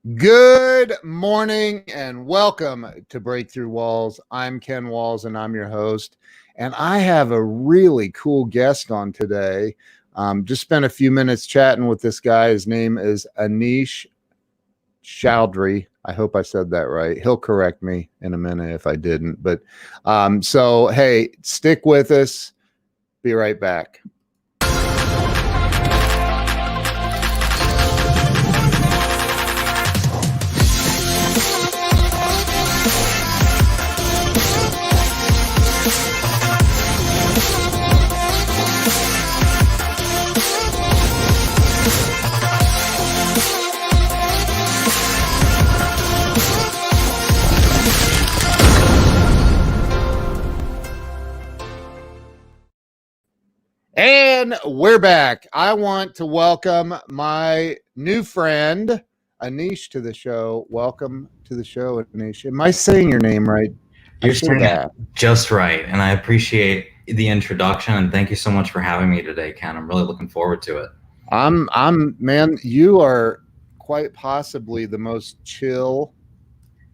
Good morning and welcome to Breakthrough Walls. I'm Ken Walls and I'm your host. And I have a really cool guest on today. Just spent a few minutes chatting with this guy. His name is Aneesh Chaudhry. I hope I said that right. He'll correct me in a minute if I didn't. But hey, stick with us. Be right back. And we're back. I want to welcome my new friend, Aneesh, to the show. Welcome to the show, Aneesh. Am I saying your name right? You're saying it just right, and I appreciate the introduction, and thank you so much for having me today, Ken. I'm really looking forward to it. Man, you are quite possibly the most chill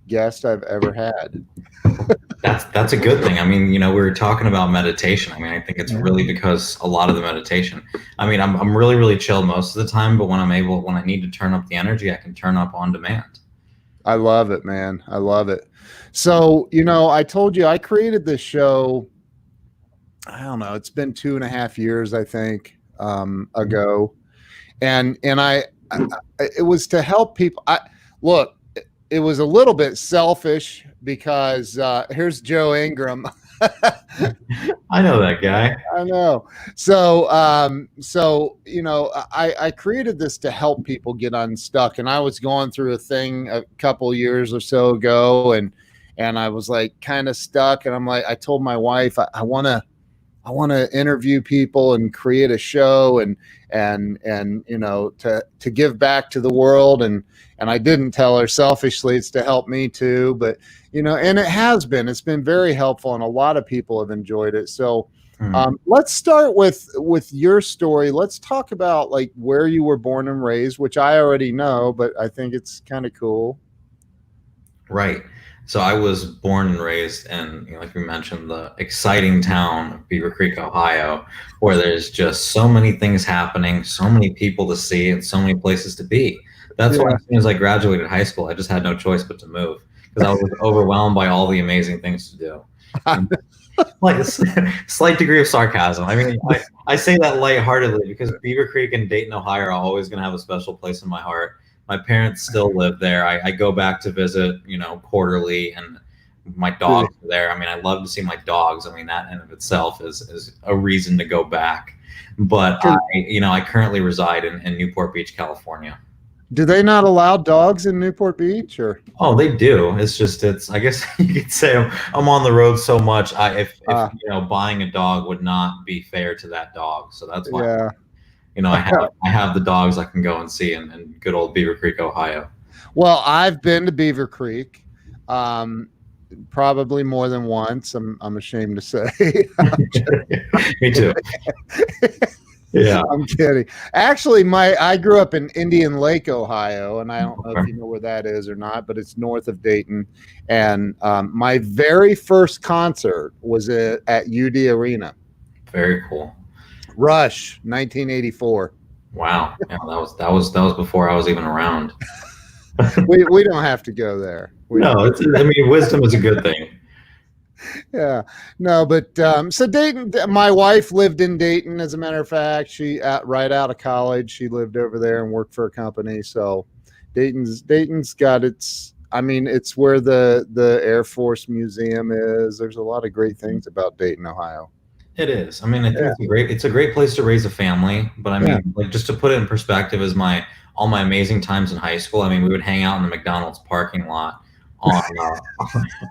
guest I've ever had. That's a good thing. I mean, we were talking about meditation. I mean, I think it's really because a lot of the meditation. I mean, I'm really, really chill most of the time, but when I need to turn up the energy, I can turn up on demand. I love it, man. I love it. So, I told you I created this show. I don't know. It's been 2.5 years, I think, ago, and it was to help people. Look. It was a little bit selfish because here's Joe Ingram. I know that guy. I know. So, I created this to help people get unstuck, and I was going through a thing a couple years or so ago, and I was like kind of stuck, and I'm like, I told my wife, I want to interview people and create a show and to give back to the world, and I didn't tell her selfishly it's to help me too, but and it's been very helpful, and a lot of people have enjoyed it. So let's start with your story. Let's talk about like where you were born and raised, which I already know, but I think it's kind of cool. Right. So I was born and raised in, like we mentioned, the exciting town of Beavercreek, Ohio, where there's just so many things happening, so many people to see, and so many places to be. That's why as soon as I graduated high school, I just had no choice but to move because I was overwhelmed by all the amazing things to do. Like a slight degree of sarcasm. I mean, I say that lightheartedly because Beavercreek and Dayton, Ohio are always going to have a special place in my heart. My parents still live there. I go back to visit, quarterly, and my dogs are there. I mean, I love to see my dogs. I mean, that in of itself is a reason to go back. But I currently reside in Newport Beach, California. Do they not allow dogs in Newport Beach, or? Oh, they do. I guess you could say I'm on the road so much. If buying a dog would not be fair to that dog. So that's why. Yeah. I have the dogs I can go and see in good old Beavercreek, Ohio. Well, I've been to Beavercreek, probably more than once. I'm ashamed to say. Me too. Yeah, I'm kidding. Actually, I grew up in Indian Lake, Ohio, and I don't know if you know where that is or not, but it's north of Dayton. And my very first concert was at UD Arena. Very cool. Rush, 1984. Wow, yeah, that was before I was even around. we don't have to go there. Wisdom is a good thing. Yeah, no, but so Dayton. My wife lived in Dayton. As a matter of fact, she right out of college, she lived over there and worked for a company. So Dayton's got its. I mean, it's where the Air Force Museum is. There's a lot of great things about Dayton, Ohio. It is. I mean, I think it's a great place to raise a family. But I mean, like just to put it in perspective, is all my amazing times in high school. I mean, we would hang out in the McDonald's parking lot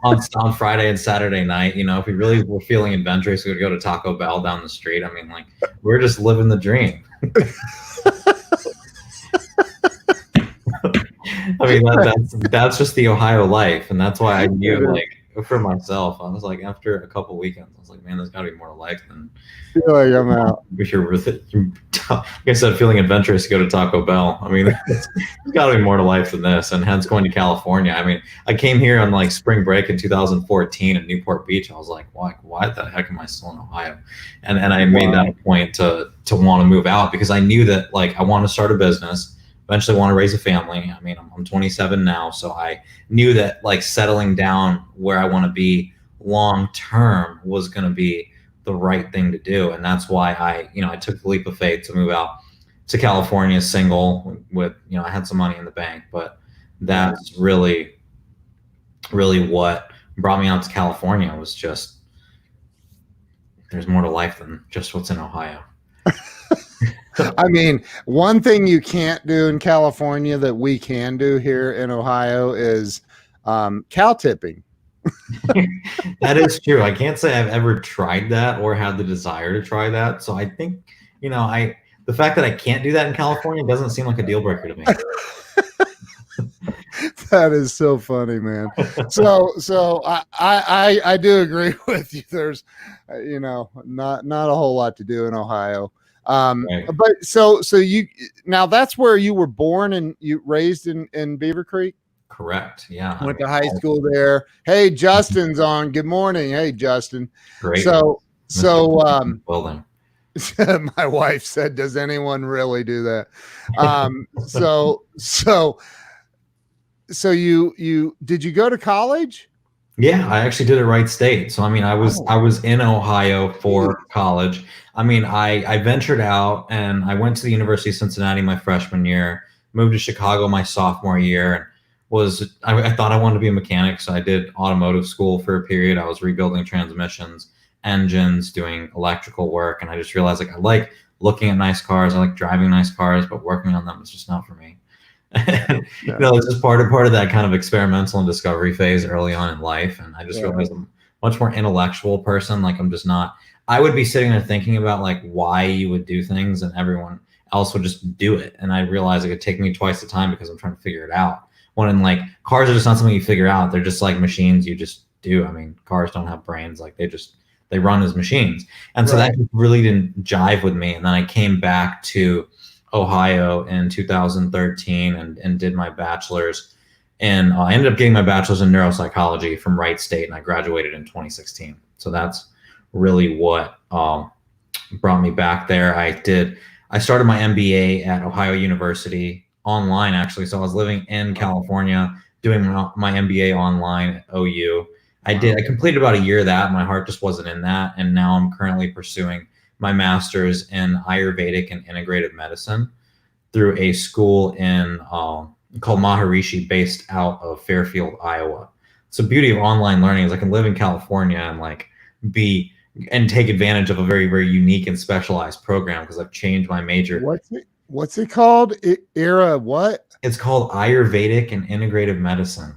on Friday and Saturday night. If we really were feeling adventurous, we would go to Taco Bell down the street. I mean, like we're just living the dream. I mean, that's just the Ohio life, and that's why I knew like for myself. I was like, after a couple weekends, I was like, man, there's got to be more to life than Feel like I'm out. if you're with it. Like I said, feeling adventurous to go to Taco Bell. I mean, there's got to be more to life than this. And hence going to California. I mean, I came here on like spring break in 2014 in Newport Beach. I was like, why the heck am I still in Ohio? And I made that a point to want to move out because I knew that like I want to start a business. Eventually want to raise a family. I mean, I'm 27 now, so I knew that like settling down where I want to be long term was going to be the right thing to do. And that's why I took the leap of faith to move out to California single with, I had some money in the bank, but that's really, really what brought me out to California was just, there's more to life than just what's in Ohio. I mean, one thing you can't do in California that we can do here in Ohio is cow tipping. That is true. I can't say I've ever tried that or had the desire to try that. So I think, the fact that I can't do that in California doesn't seem like a deal breaker to me. That is so funny, man. So I do agree with you. There's, not a whole lot to do in Ohio. Right. But so you now that's where you were born and you raised in Beavercreek. Correct. Yeah. Went to high school there. Hey, Justin's on. Good morning. Hey, Justin. Great. So building. my wife said, "Does anyone really do that?" So you did you go to college? Yeah, I actually did it Wright State. So I mean, I was in Ohio for college. I mean, I ventured out and I went to the University of Cincinnati my freshman year, moved to Chicago my sophomore year, and I thought I wanted to be a mechanic, so I did automotive school for a period. I was rebuilding transmissions, engines, doing electrical work, and I just realized like I like looking at nice cars, I like driving nice cars, but working on them is just not for me. It's just part of that kind of experimental and discovery phase early on in life. And I just realized I'm a much more intellectual person. Like I'm just not, I would be sitting there thinking about like why you would do things and everyone else would just do it. And I realized it could take me twice the time because I'm trying to figure it out. When like cars are just not something you figure out. They're just like machines you just do. I mean, cars don't have brains. Like they run as machines. And so that really didn't jive with me. And then I came back to Ohio in 2013 and did my bachelor's, and I ended up getting my bachelor's in neuropsychology from Wright State, and I graduated in 2016. So that's really what brought me back there. I started my MBA at Ohio University online, actually. So I was living in California doing my MBA online at OU. I completed about a year of that. My heart just wasn't in that, and now I'm currently pursuing my master's in Ayurvedic and integrative medicine through a school in called Maharishi, based out of Fairfield, Iowa. So the beauty of online learning is I can live in California and like take advantage of a very, very unique and specialized program because I've changed my major. What's it called? What? It's called Ayurvedic and integrative medicine.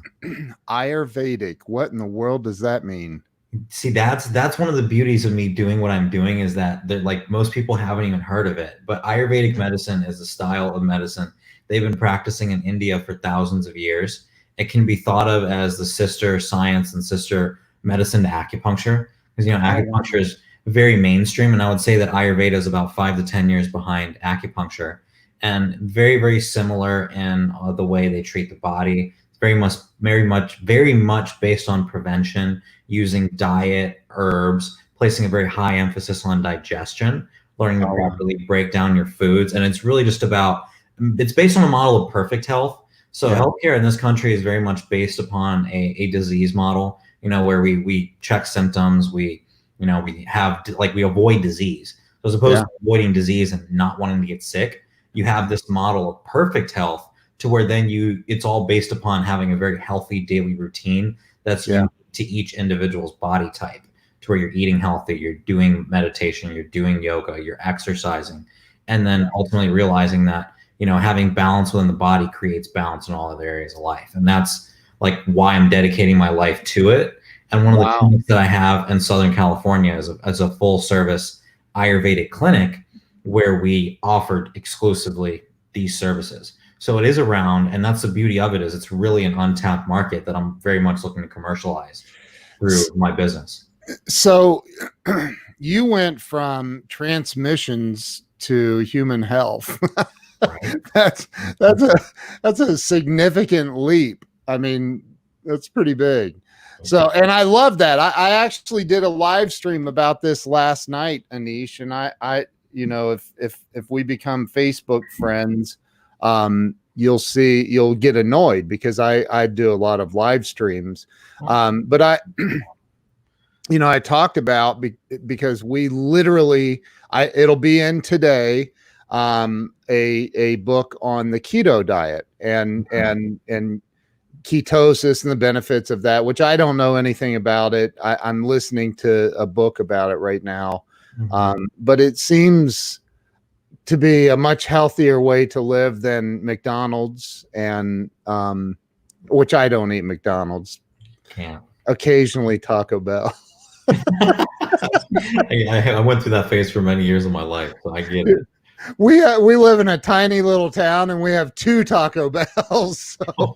Ayurvedic. What in the world does that mean? See, that's one of the beauties of me doing what I'm doing is that like most people haven't even heard of it. But Ayurvedic medicine is a style of medicine they've been practicing in India for thousands of years. It can be thought of as the sister science and sister medicine to acupuncture, because acupuncture is very mainstream, and I would say that Ayurveda is about 5 to 10 years behind acupuncture, and very, very similar in the way they treat the body. Very much based on prevention, using diet, herbs, placing a very high emphasis on digestion, learning to properly break down your foods. And it's really just it's based on a model of perfect health. So healthcare in this country is very much based upon a disease model, where we check symptoms, we avoid disease. So as opposed to avoiding disease and not wanting to get sick, you have this model of perfect health, to where then it's all based upon having a very healthy daily routine that's unique to each individual's body type, to where you're eating healthy, you're doing meditation, you're doing yoga, you're exercising, and then ultimately realizing that, having balance within the body creates balance in all other areas of life. And that's like why I'm dedicating my life to it. And one of the clinics that I have in Southern California is a full service Ayurvedic clinic where we offered exclusively these services. So it is around, and that's the beauty of it, is it's really an untapped market that I'm very much looking to commercialize. through my business. So you went from transmissions to human health. Right. that's that's a significant leap. I mean, that's pretty big. So, and I love that. I actually did a live stream about this last night, Aneesh, and I you know, if we become Facebook friends, you'll get annoyed because I do a lot of live streams. But I talked about because we literally, it'll be in today, a book on the keto diet and ketosis and the benefits of that, which I don't know anything about it. I'm listening to a book about it right now. But it seems to be a much healthier way to live than McDonald's, and which I don't eat McDonald's. Can't. Occasionally Taco Bell. I went through that phase for many years of my life, so I get it. We live in a tiny little town and we have 2 Taco Bells. So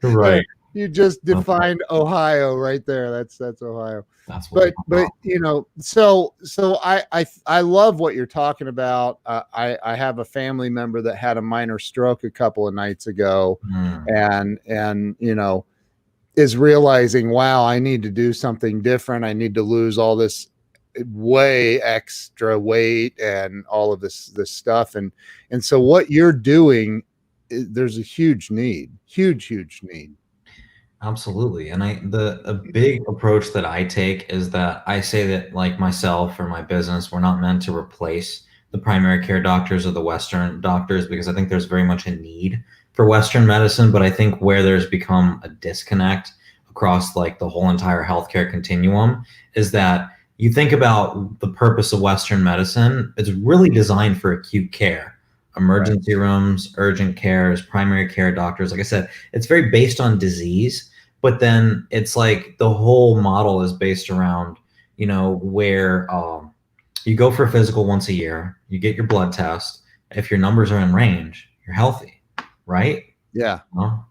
right. You just defined Ohio right there. That's Ohio. That's what but so I love what you're talking about. I have a family member that had a minor stroke a couple of nights ago, and is realizing, wow, I need to do something different. I need to lose all this way extra weight and all of this stuff. And so what you're doing, there's a huge need. Absolutely. And a big approach that I take is that I say that, like myself or my business, we're not meant to replace the primary care doctors or the Western doctors, because I think there's very much a need for Western medicine. But I think where there's become a disconnect across like the whole entire healthcare continuum is that you think about the purpose of Western medicine, it's really designed for acute care. Emergency rooms, urgent cares, primary care doctors. Like I said, it's very based on disease, but then it's like the whole model is based around, where you go for a physical once a year, you get your blood test. If your numbers are in range, you're healthy, right? Yeah. No.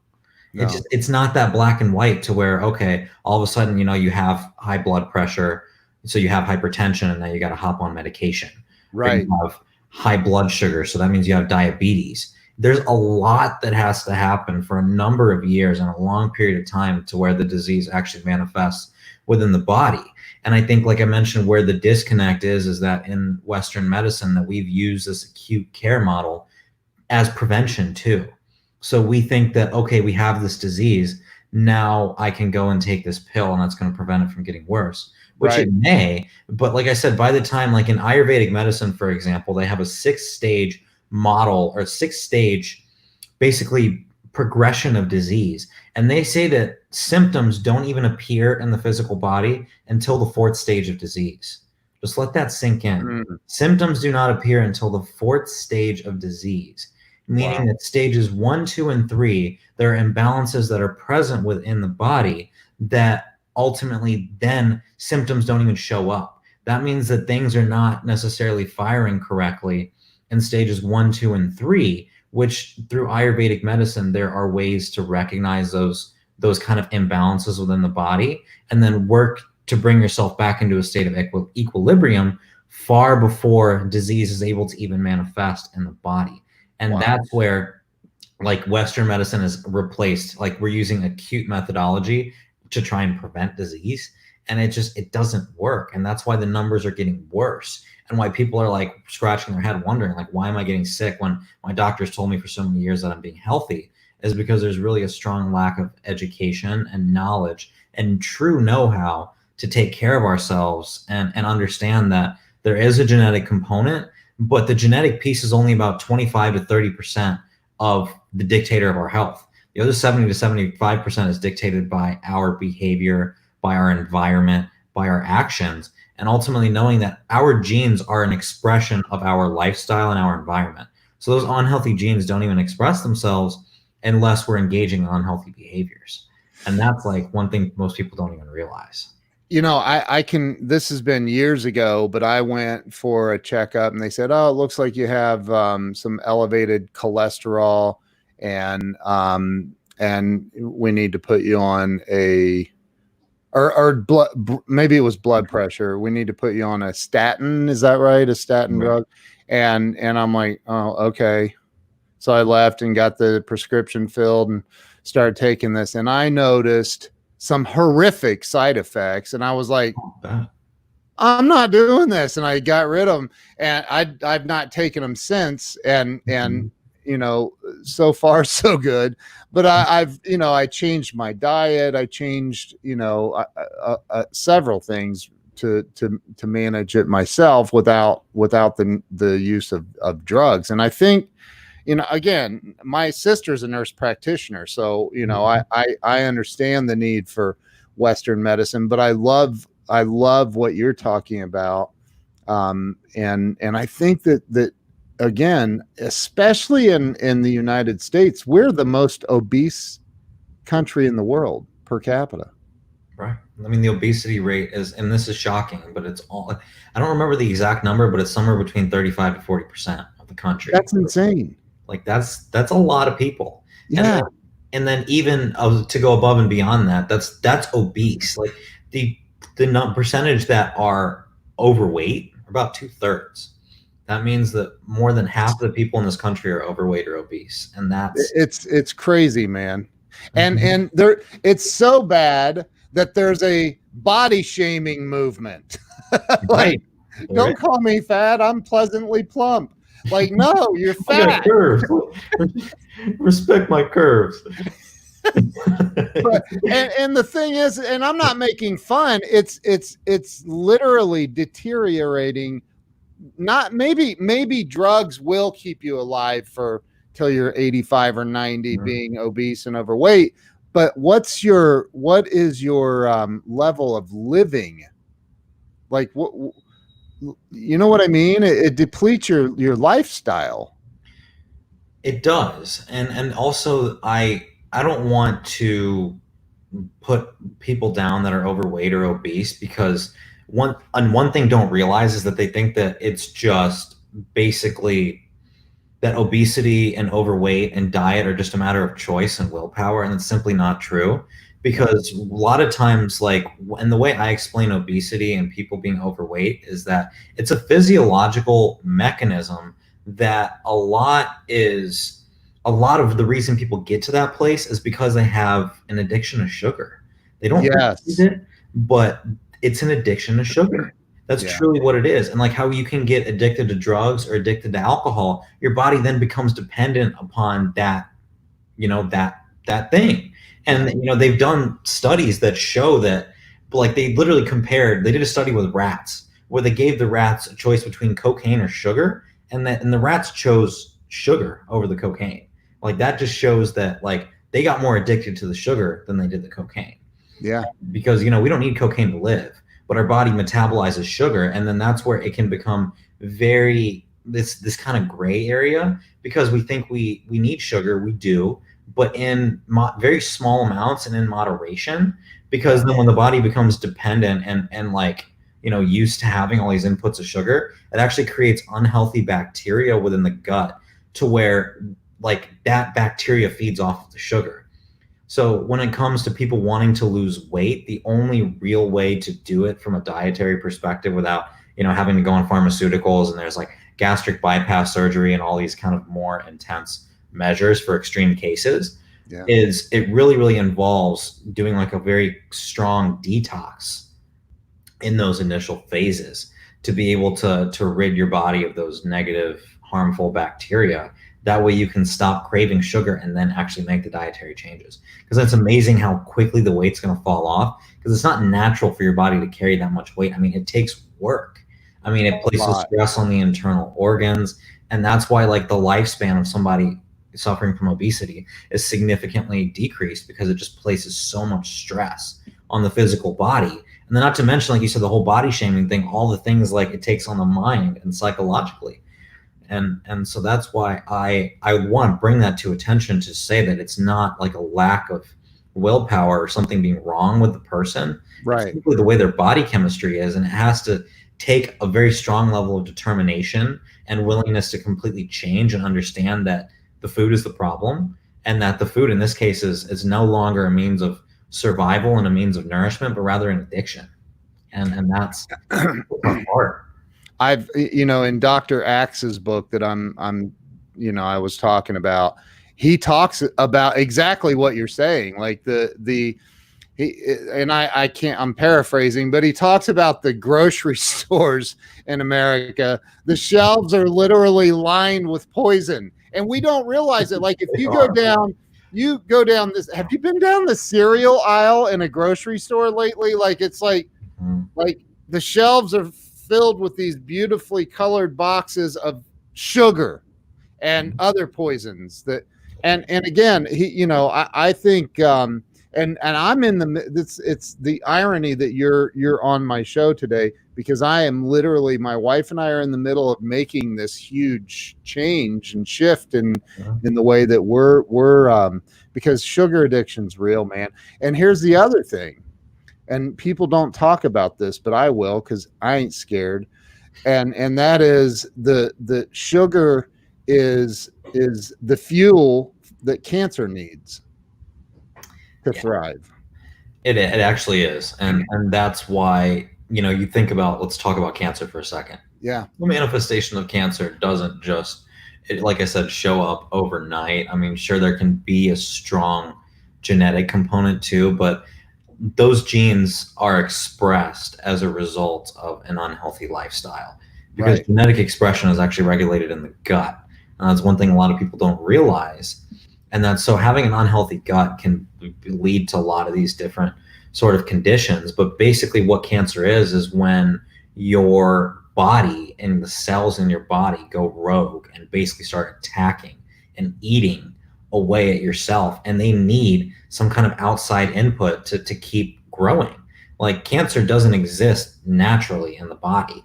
It's not that black and white to where, okay, all of a sudden, you have high blood pressure, so you have hypertension, and now you got to hop on medication. Right. You have high blood sugar, so that means you have diabetes. There's a lot that has to happen for a number of years and a long period of time to where the disease actually manifests within the body. And I think, like I mentioned, where the disconnect is that in Western medicine that we've used this acute care model as prevention too. So we think that, okay, we have this disease, now I can go and take this pill and that's going to prevent it from getting worse. Which it may, but like I said, by the time, like in Ayurvedic medicine, for example, they have a 6-stage model or 6-stage basically progression of disease. And they say that symptoms don't even appear in the physical body until the 4th stage of disease. Just let that sink in. Symptoms do not appear until the 4th stage of disease, meaning that stages 1, 2, and 3, there are imbalances that are present within the body that ultimately then symptoms don't even show up. That means that things are not necessarily firing correctly in stages 1, 2, and 3, which through Ayurvedic medicine, there are ways to recognize those kind of imbalances within the body and then work to bring yourself back into a state of equilibrium far before disease is able to even manifest in the body. And that's where like Western medicine is replaced. Like we're using acute methodology to try and prevent disease, and it doesn't work. And that's why the numbers are getting worse, and why people are like scratching their head wondering, like, why am I getting sick when my doctors told me for so many years that I'm being healthy? Is because there's really a strong lack of education and knowledge and true know-how to take care of ourselves and understand that there is a genetic component, but the genetic piece is only about 25 to 30% of the dictator of our health. The other 70 to 75% is dictated by our behavior, by our environment, by our actions, and ultimately knowing that our genes are an expression of our lifestyle and our environment. So those unhealthy genes don't even express themselves unless we're engaging in unhealthy behaviors. And that's like one thing most people don't even realize. This has been years ago, but I went for a checkup and they said, oh, it looks like you have some elevated cholesterol, and we need to put you on or maybe it was blood pressure. We need to put you on a statin. Is that right? A statin drug. And I'm like, oh, okay. So I left and got the prescription filled and started taking this. And I noticed some horrific side effects. And I was like, I'm not doing this. And I got rid of them, and I've not taken them since. And you know, so far so good. But I've you know, I changed my diet. I changed, you know, several things to manage it myself without the use of drugs. And I think, you know, again, my sister's a nurse practitioner, so you know, I understand the need for Western medicine, but I love what you're talking about, and I think that again, especially in the United States, we're the most obese country in the world per capita. Right. I mean, the obesity rate is, and this is shocking, but it's all, I don't remember the exact number, but it's somewhere between 35 to 40% of the country. That's insane. Like that's a lot of people. Yeah. And then even to go above and beyond that, that's obese. Like the percentage that are overweight are about 2/3. That means that more than half of the people in this country are overweight or obese. And that's it's crazy, man. And there, it's so bad that there's a body shaming movement. Like, don't call me fat, I'm pleasantly plump. Like, no, you're fat. Curves. Respect my curves. But, and the thing is, and I'm not making fun, it's literally deteriorating. Not maybe drugs will keep you alive for till you're 85 or 90, being obese and overweight. But what is your level of living? Like, what, you know what I mean? It depletes your lifestyle. It does. And also I don't want to put people down that are overweight or obese, because one thing don't realize is that they think that it's just basically that obesity and overweight and diet are just a matter of choice and willpower, and it's simply not true. Because a lot of times, like, and the way I explain obesity and people being overweight is that it's a physiological mechanism that a lot of the reason people get to that place is because they have an addiction to sugar. They don't realize it, but it's an addiction to sugar. That's truly what it is. And like how you can get addicted to drugs or addicted to alcohol, your body then becomes dependent upon that, you know, that thing. And, you know, they've done studies that show that, like, they literally they did a study with rats where they gave the rats a choice between cocaine or sugar, and the rats chose sugar over the cocaine. Like, that just shows that, like, they got more addicted to the sugar than they did the cocaine. Yeah. Because, you know, we don't need cocaine to live, but our body metabolizes sugar. And then that's where it can become this kind of gray area, because we think we need sugar. We do, but in very small amounts and in moderation, because then when the body becomes dependent and like, you know, used to having all these inputs of sugar, it actually creates unhealthy bacteria within the gut, to where, like, that bacteria feeds off of the sugar. So when it comes to people wanting to lose weight, the only real way to do it from a dietary perspective without, you know, having to go on pharmaceuticals, and there's like gastric bypass surgery and all these kind of more intense measures for extreme cases, is it really involves doing like a very strong detox in those initial phases to be able to rid your body of those negative, harmful bacteria. That way you can stop craving sugar and then actually make the dietary changes. Because it's amazing how quickly the weight's going to fall off, because it's not natural for your body to carry that much weight. I mean, it takes work. I mean, it places stress on the internal organs. And that's why, like, the lifespan of somebody suffering from obesity is significantly decreased, because it just places so much stress on the physical body. And then, not to mention, like you said, the whole body shaming thing, all the things like it takes on the mind and psychologically. And so that's why I want to bring that to attention, to say that it's not like a lack of willpower or something being wrong with the person. Right. It's simply the way their body chemistry is, and it has to take a very strong level of determination and willingness to completely change and understand that the food is the problem, and that the food in this case is no longer a means of survival and a means of nourishment, but rather an addiction. And that's the tough part. I've, in Dr. Axe's book that I was talking about, he talks about exactly what you're saying. Like I can't, I'm paraphrasing, but he talks about the grocery stores in America. The shelves are literally lined with poison, and we don't realize it. Like if you go down this, have you been down the cereal aisle in a grocery store lately? Like it's like the shelves are filled with these beautifully colored boxes of sugar and other poisons and again, I think, and I'm in it's the irony that you're on my show today, because I am literally, my wife and I are in the middle of making this huge change and shift in the way that we're because sugar addiction's real, man. And here's the other thing, and people don't talk about this, but I will, because I ain't scared. And that is the sugar is the fuel that cancer needs to thrive. It actually is. And that's why, you think about, let's talk about cancer for a second. Yeah. The manifestation of cancer doesn't just, like I said, show up overnight. I mean, sure, there can be a strong genetic component too, but those genes are expressed as a result of an unhealthy lifestyle, because genetic expression is actually regulated in the gut. And that's one thing a lot of people don't realize. And that's, so having an unhealthy gut can lead to a lot of these different sort of conditions. But basically what cancer is when your body and the cells in your body go rogue and basically start attacking and eating away at yourself, and they need some kind of outside input to keep growing. Like cancer doesn't exist naturally in the body.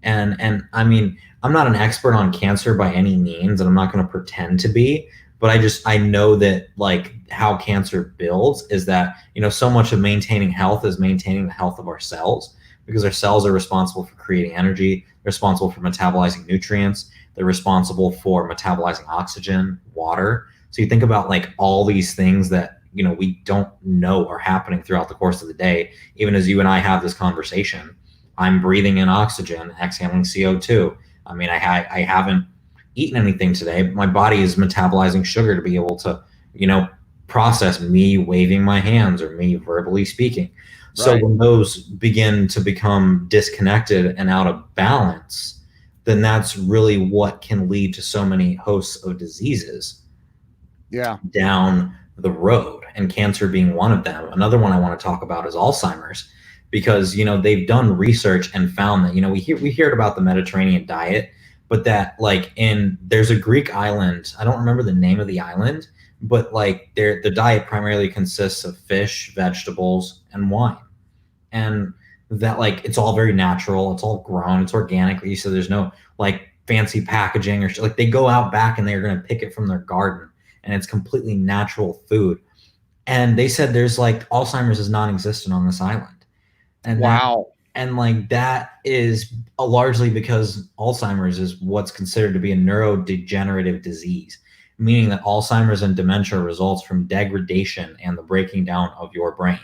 And I mean, I'm not an expert on cancer by any means, and I'm not going to pretend to be, but I know that like how cancer builds is that, so much of maintaining health is maintaining the health of our cells, because our cells are responsible for creating energy, they're responsible for metabolizing nutrients, they're responsible for metabolizing oxygen, water. So you think about like all these things that, we don't know are happening throughout the course of the day. Even as you and I have this conversation, I'm breathing in oxygen, exhaling CO2. I mean, I haven't eaten anything today, but my body is metabolizing sugar to be able to, process me waving my hands or me verbally speaking. So when those begin to become disconnected and out of balance, then that's really what can lead to so many hosts of diseases down the road, and cancer being one of them. Another one I want to talk about is Alzheimer's, because they've done research and found that we hear about the Mediterranean diet, but that like there's a Greek island, I don't remember the name of the island, but like the diet primarily consists of fish, vegetables, and wine. And that like it's all very natural, it's all grown, it's organic. Like you said, there's no like fancy packaging or like they go out back and they're going to pick it from their garden, and it's completely natural food. And they said there's like Alzheimer's is non-existent on this island. And that is largely because Alzheimer's is what's considered to be a neurodegenerative disease, meaning that Alzheimer's and dementia results from degradation and the breaking down of your brain.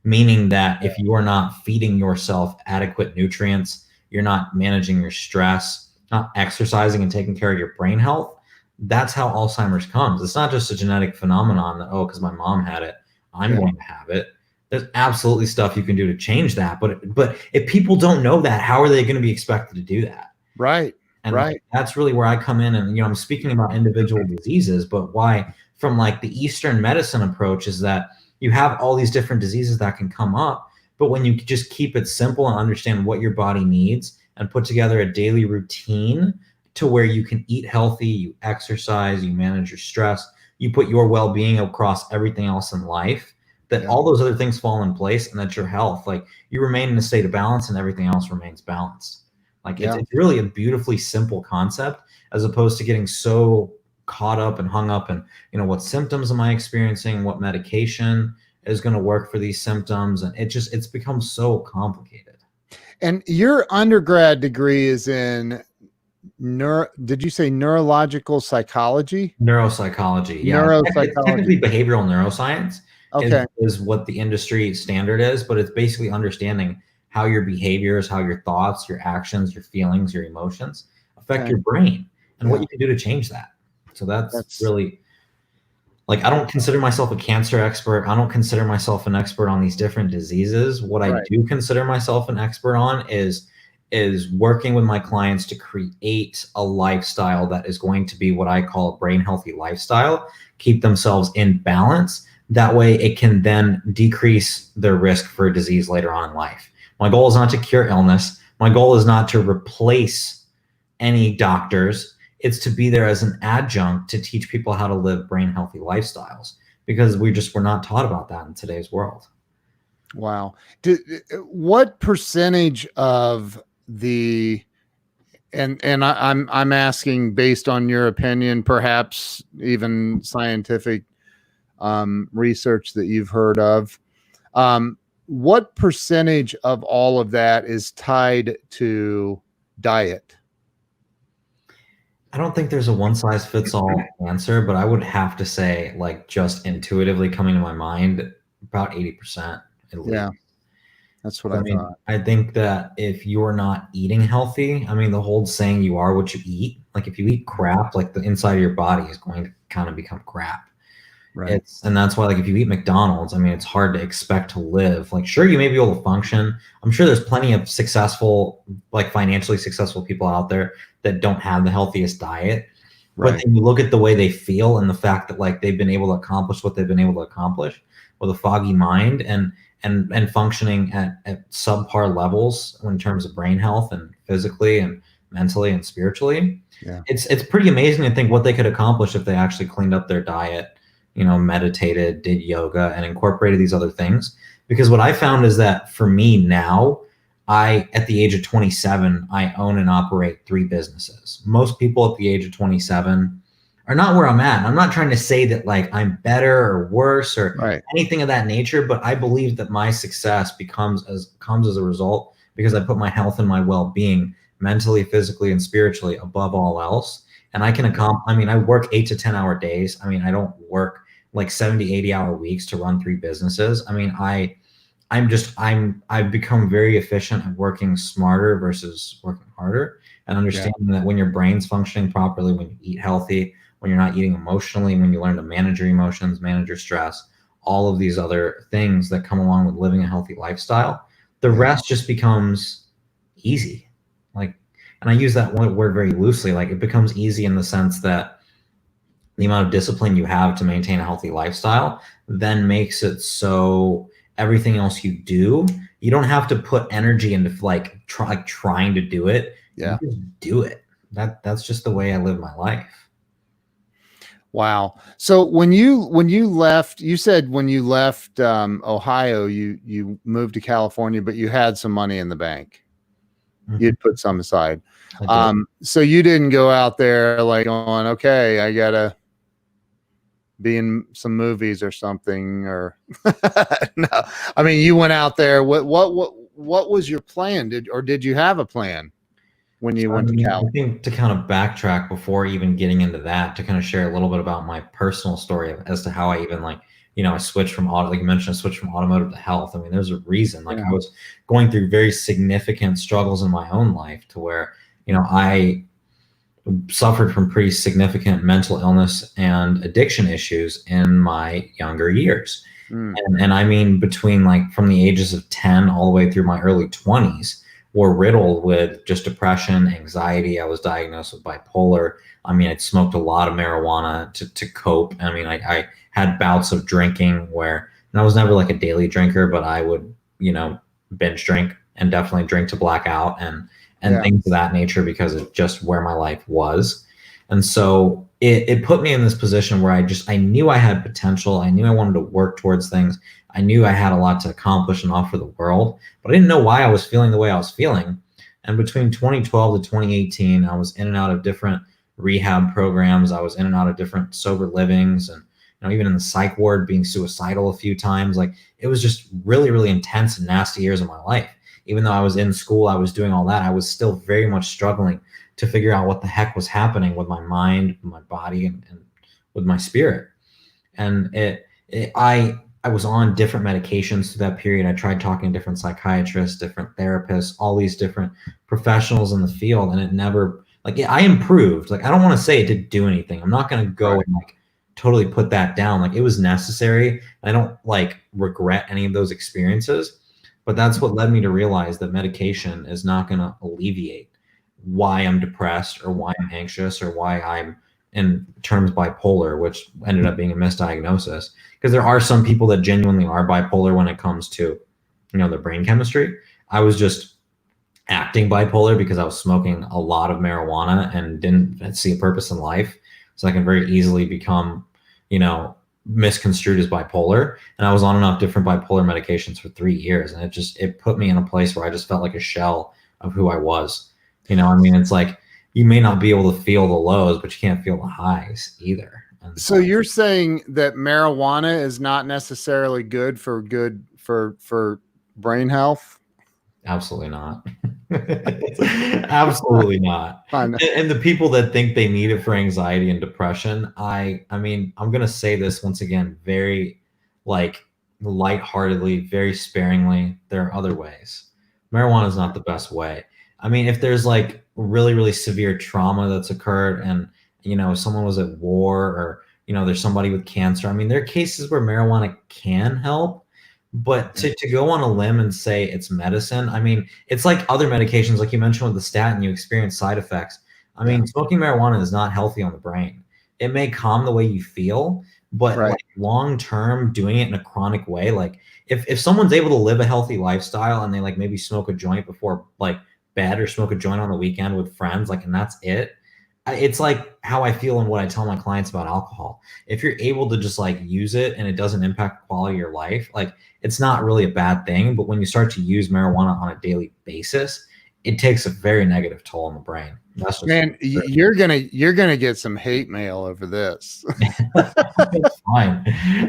Meaning that if you are not feeding yourself adequate nutrients, you're not managing your stress, not exercising and taking care of your brain health, that's how Alzheimer's comes. It's not just a genetic phenomenon that, because my mom had it, I'm going to have it. There's absolutely stuff you can do to change that. But if people don't know that, how are they going to be expected to do that? Right. And that's really where I come in. And, I'm speaking about individual diseases, but why from like the Eastern medicine approach is that you have all these different diseases that can come up, but when you just keep it simple and understand what your body needs and put together a daily routine to where you can eat healthy, you exercise, you manage your stress, you put your well-being across everything else in life, that all those other things fall in place, and that your health, like you remain in a state of balance and everything else remains balanced. Like it's really a beautifully simple concept, as opposed to getting so caught up and hung up in, what symptoms am I experiencing, what medication is going to work for these symptoms. And it's become so complicated. And your undergrad degree is in did you say neurological psychology? Neuropsychology. Yeah. Neuropsychology. Technically behavioral neuroscience. Okay. is what the industry standard is, but it's basically understanding how your behaviors, how your thoughts, your actions, your feelings, your emotions affect Okay. your brain and what Yeah. you can do to change that. So that's That's really like, I don't consider myself a cancer expert. I don't consider myself an expert on these different diseases. What I right. do consider myself an expert on is working with my clients to create a lifestyle that is going to be what I call a brain healthy lifestyle, keep themselves in balance. That way it can then decrease their risk for disease later on in life. My goal is not to cure illness. My goal is not to replace any doctors. It's to be there as an adjunct to teach people how to live brain healthy lifestyles, because we're not taught about that in today's world. Wow. What percentage of the I'm asking based on your opinion, perhaps even scientific research that you've heard of. What percentage of all of that is tied to diet? I don't think there's a one size fits all answer, but I would have to say, like, just intuitively coming to my mind, about 80% at least. Yeah, that's what I I mean, thought. I think that if you're not eating healthy, I mean, the whole saying, you are what you eat. Like, if you eat crap, like, the inside of your body is going to kind of become crap. Right. And that's why, like, if you eat McDonald's, I mean, it's hard to expect to live. Like, sure, you may be able to function. I'm sure there's plenty of successful, like, financially successful people out there that don't have the healthiest diet. But Right. then you look at the way they feel and the fact that, like, they've been able to accomplish what they've been able to accomplish with a foggy mind and functioning at subpar levels in terms of brain health and physically and mentally and spiritually. Yeah. It's pretty amazing to think what they could accomplish if they actually cleaned up their diet, meditated, did yoga, and incorporated these other things. Because what I found is that for me now, at the age of 27, I own and operate 3 businesses. Most people at the age of 27 are not where I'm at. I'm not trying to say that, like, I'm better or worse or Right. anything of that nature, but I believe that my success comes as a result because I put my health and my well-being mentally, physically, and spiritually above all else. And I can I work 8 to 10 hour days. I mean, I don't work like 70, 80-hour weeks to run 3 businesses. I mean, I've become very efficient at working smarter versus working harder, and understanding that when your brain's functioning properly, when you eat healthy, when you're not eating emotionally, when you learn to manage your emotions, manage your stress, all of these other things that come along with living a healthy lifestyle, the rest just becomes easy. Like, and I use that word very loosely. Like, it becomes easy in the sense that the amount of discipline you have to maintain a healthy lifestyle then makes it so everything else you do, you don't have to put energy into trying to do it. Yeah. You just do it. That's just the way I live my life. Wow. So when you left, you said when you left Ohio, you moved to California, but you had some money in the bank. Mhm. You'd put some aside. I did. So you didn't go out there like going, okay, I gotta be in some movies or something, or no. I mean, you went out there. What was your plan? Did you have a plan when you So, I went to mean, Cal? I think to kind of backtrack before even getting into that, to kind of share a little bit about my personal story as to how I even, like, I switched from like you mentioned, I switched from automotive to health. I mean, there's a reason. Like, I was going through very significant struggles in my own life to where, I suffered from pretty significant mental illness and addiction issues in my younger years. And I mean, between, like, from the ages of 10 all the way through my early 20s, were riddled with just depression, anxiety. I was diagnosed with bipolar. I mean, I'd smoked a lot of marijuana to cope. I mean, I had bouts of drinking and I was never like a daily drinker, but I would, binge drink and definitely drink to black out and things of that nature, because it's just where my life was. And so it put me in this position where I knew I had potential. I knew I wanted to work towards things. I knew I had a lot to accomplish and offer the world, but I didn't know why I was feeling the way I was feeling. And between 2012 to 2018, I was in and out of different rehab programs. I was in and out of different sober livings, and even in the psych ward, being suicidal a few times. Like, it was just really, really intense and nasty years of my life. Even though I was in school, I was doing all that, I was still very much struggling to figure out what the heck was happening with my mind, my body, and with my spirit. And I I was on different medications through that period. I tried talking to different psychiatrists, different therapists, all these different professionals in the field, and it never, like, yeah, I improved. Like, I don't want to say it didn't do anything. I'm not going to go and like totally put that down. Like, it was necessary. I don't like regret any of those experiences, but that's what led me to realize that medication is not going to alleviate why I'm depressed or why I'm anxious or why I'm in terms bipolar, which ended up being a misdiagnosis. Because there are some people that genuinely are bipolar when it comes to, their brain chemistry. I was just acting bipolar because I was smoking a lot of marijuana and didn't see a purpose in life. So I can very easily become, misconstrued as bipolar. And I was on enough different bipolar medications for 3 years. And it put me in a place where I just felt like a shell of who I was. It's like, you may not be able to feel the lows, but you can't feel the highs either. And so you're saying that marijuana is not necessarily good for brain health? Absolutely not. Absolutely not. And the people that think they need it for anxiety and depression, I'm going to say this once again, very like lightheartedly, very sparingly. There are other ways. Marijuana is not the best way. If there's like really, really severe trauma that's occurred and, someone was at war or, there's somebody with cancer. There are cases where marijuana can help, but to go on a limb and say it's medicine, it's like other medications, like you mentioned with the statin, you experience side effects. Smoking marijuana is not healthy on the brain. It may calm the way you feel, but like long-term doing it in a chronic way, like if someone's able to live a healthy lifestyle and they like maybe smoke a joint before like bed or smoke a joint on the weekend with friends, like, and that's it. It's like how I feel and what I tell my clients about alcohol. If you're able to just like use it and it doesn't impact the quality of your life, like it's not really a bad thing. But when you start to use marijuana on a daily basis, it takes a very negative toll on the brain. That's just man, you're gonna get some hate mail over this. It's fine.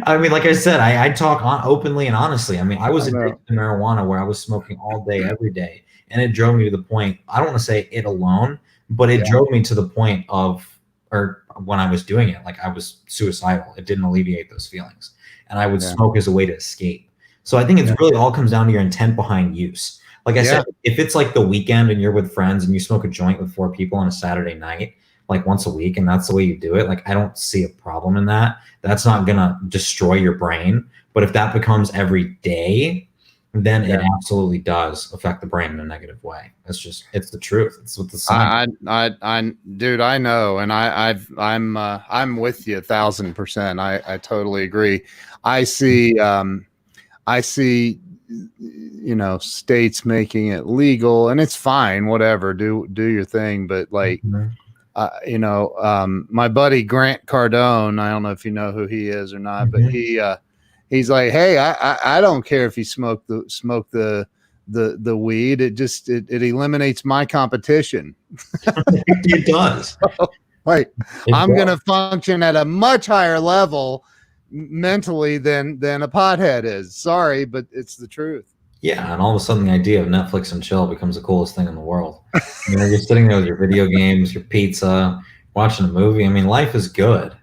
Like I said, I talk openly and honestly. I was addicted to marijuana where I was smoking all day, every day. And it drove me to the point, I don't want to say it alone, but it drove me to the point or when I was doing it, like I was suicidal. It didn't alleviate those feelings. And I would smoke as a way to escape. So I think it's really all comes down to your intent behind use. Like I said, if it's like the weekend and you're with friends and you smoke a joint with 4 people on a Saturday night, like once a week, and that's the way you do it, like I don't see a problem in that. That's not gonna destroy your brain. But if that becomes every day, then it absolutely does affect the brain in a negative way. It's the truth. It's what the science. Dude, I know, and I'm with you 1,000%. I totally agree. I see, states making it legal, and it's fine, whatever, do your thing. But like, my buddy Grant Cardone, I don't know if you know who he is or not, but he's like, hey, I don't care if you smoke the weed. It eliminates my competition. It does. Like I'm going to function at a much higher level mentally than a pothead is. Sorry, but it's the truth. Yeah, and all of a sudden the idea of Netflix and chill becomes the coolest thing in the world. You're sitting there with your video games, your pizza, watching a movie. Life is good.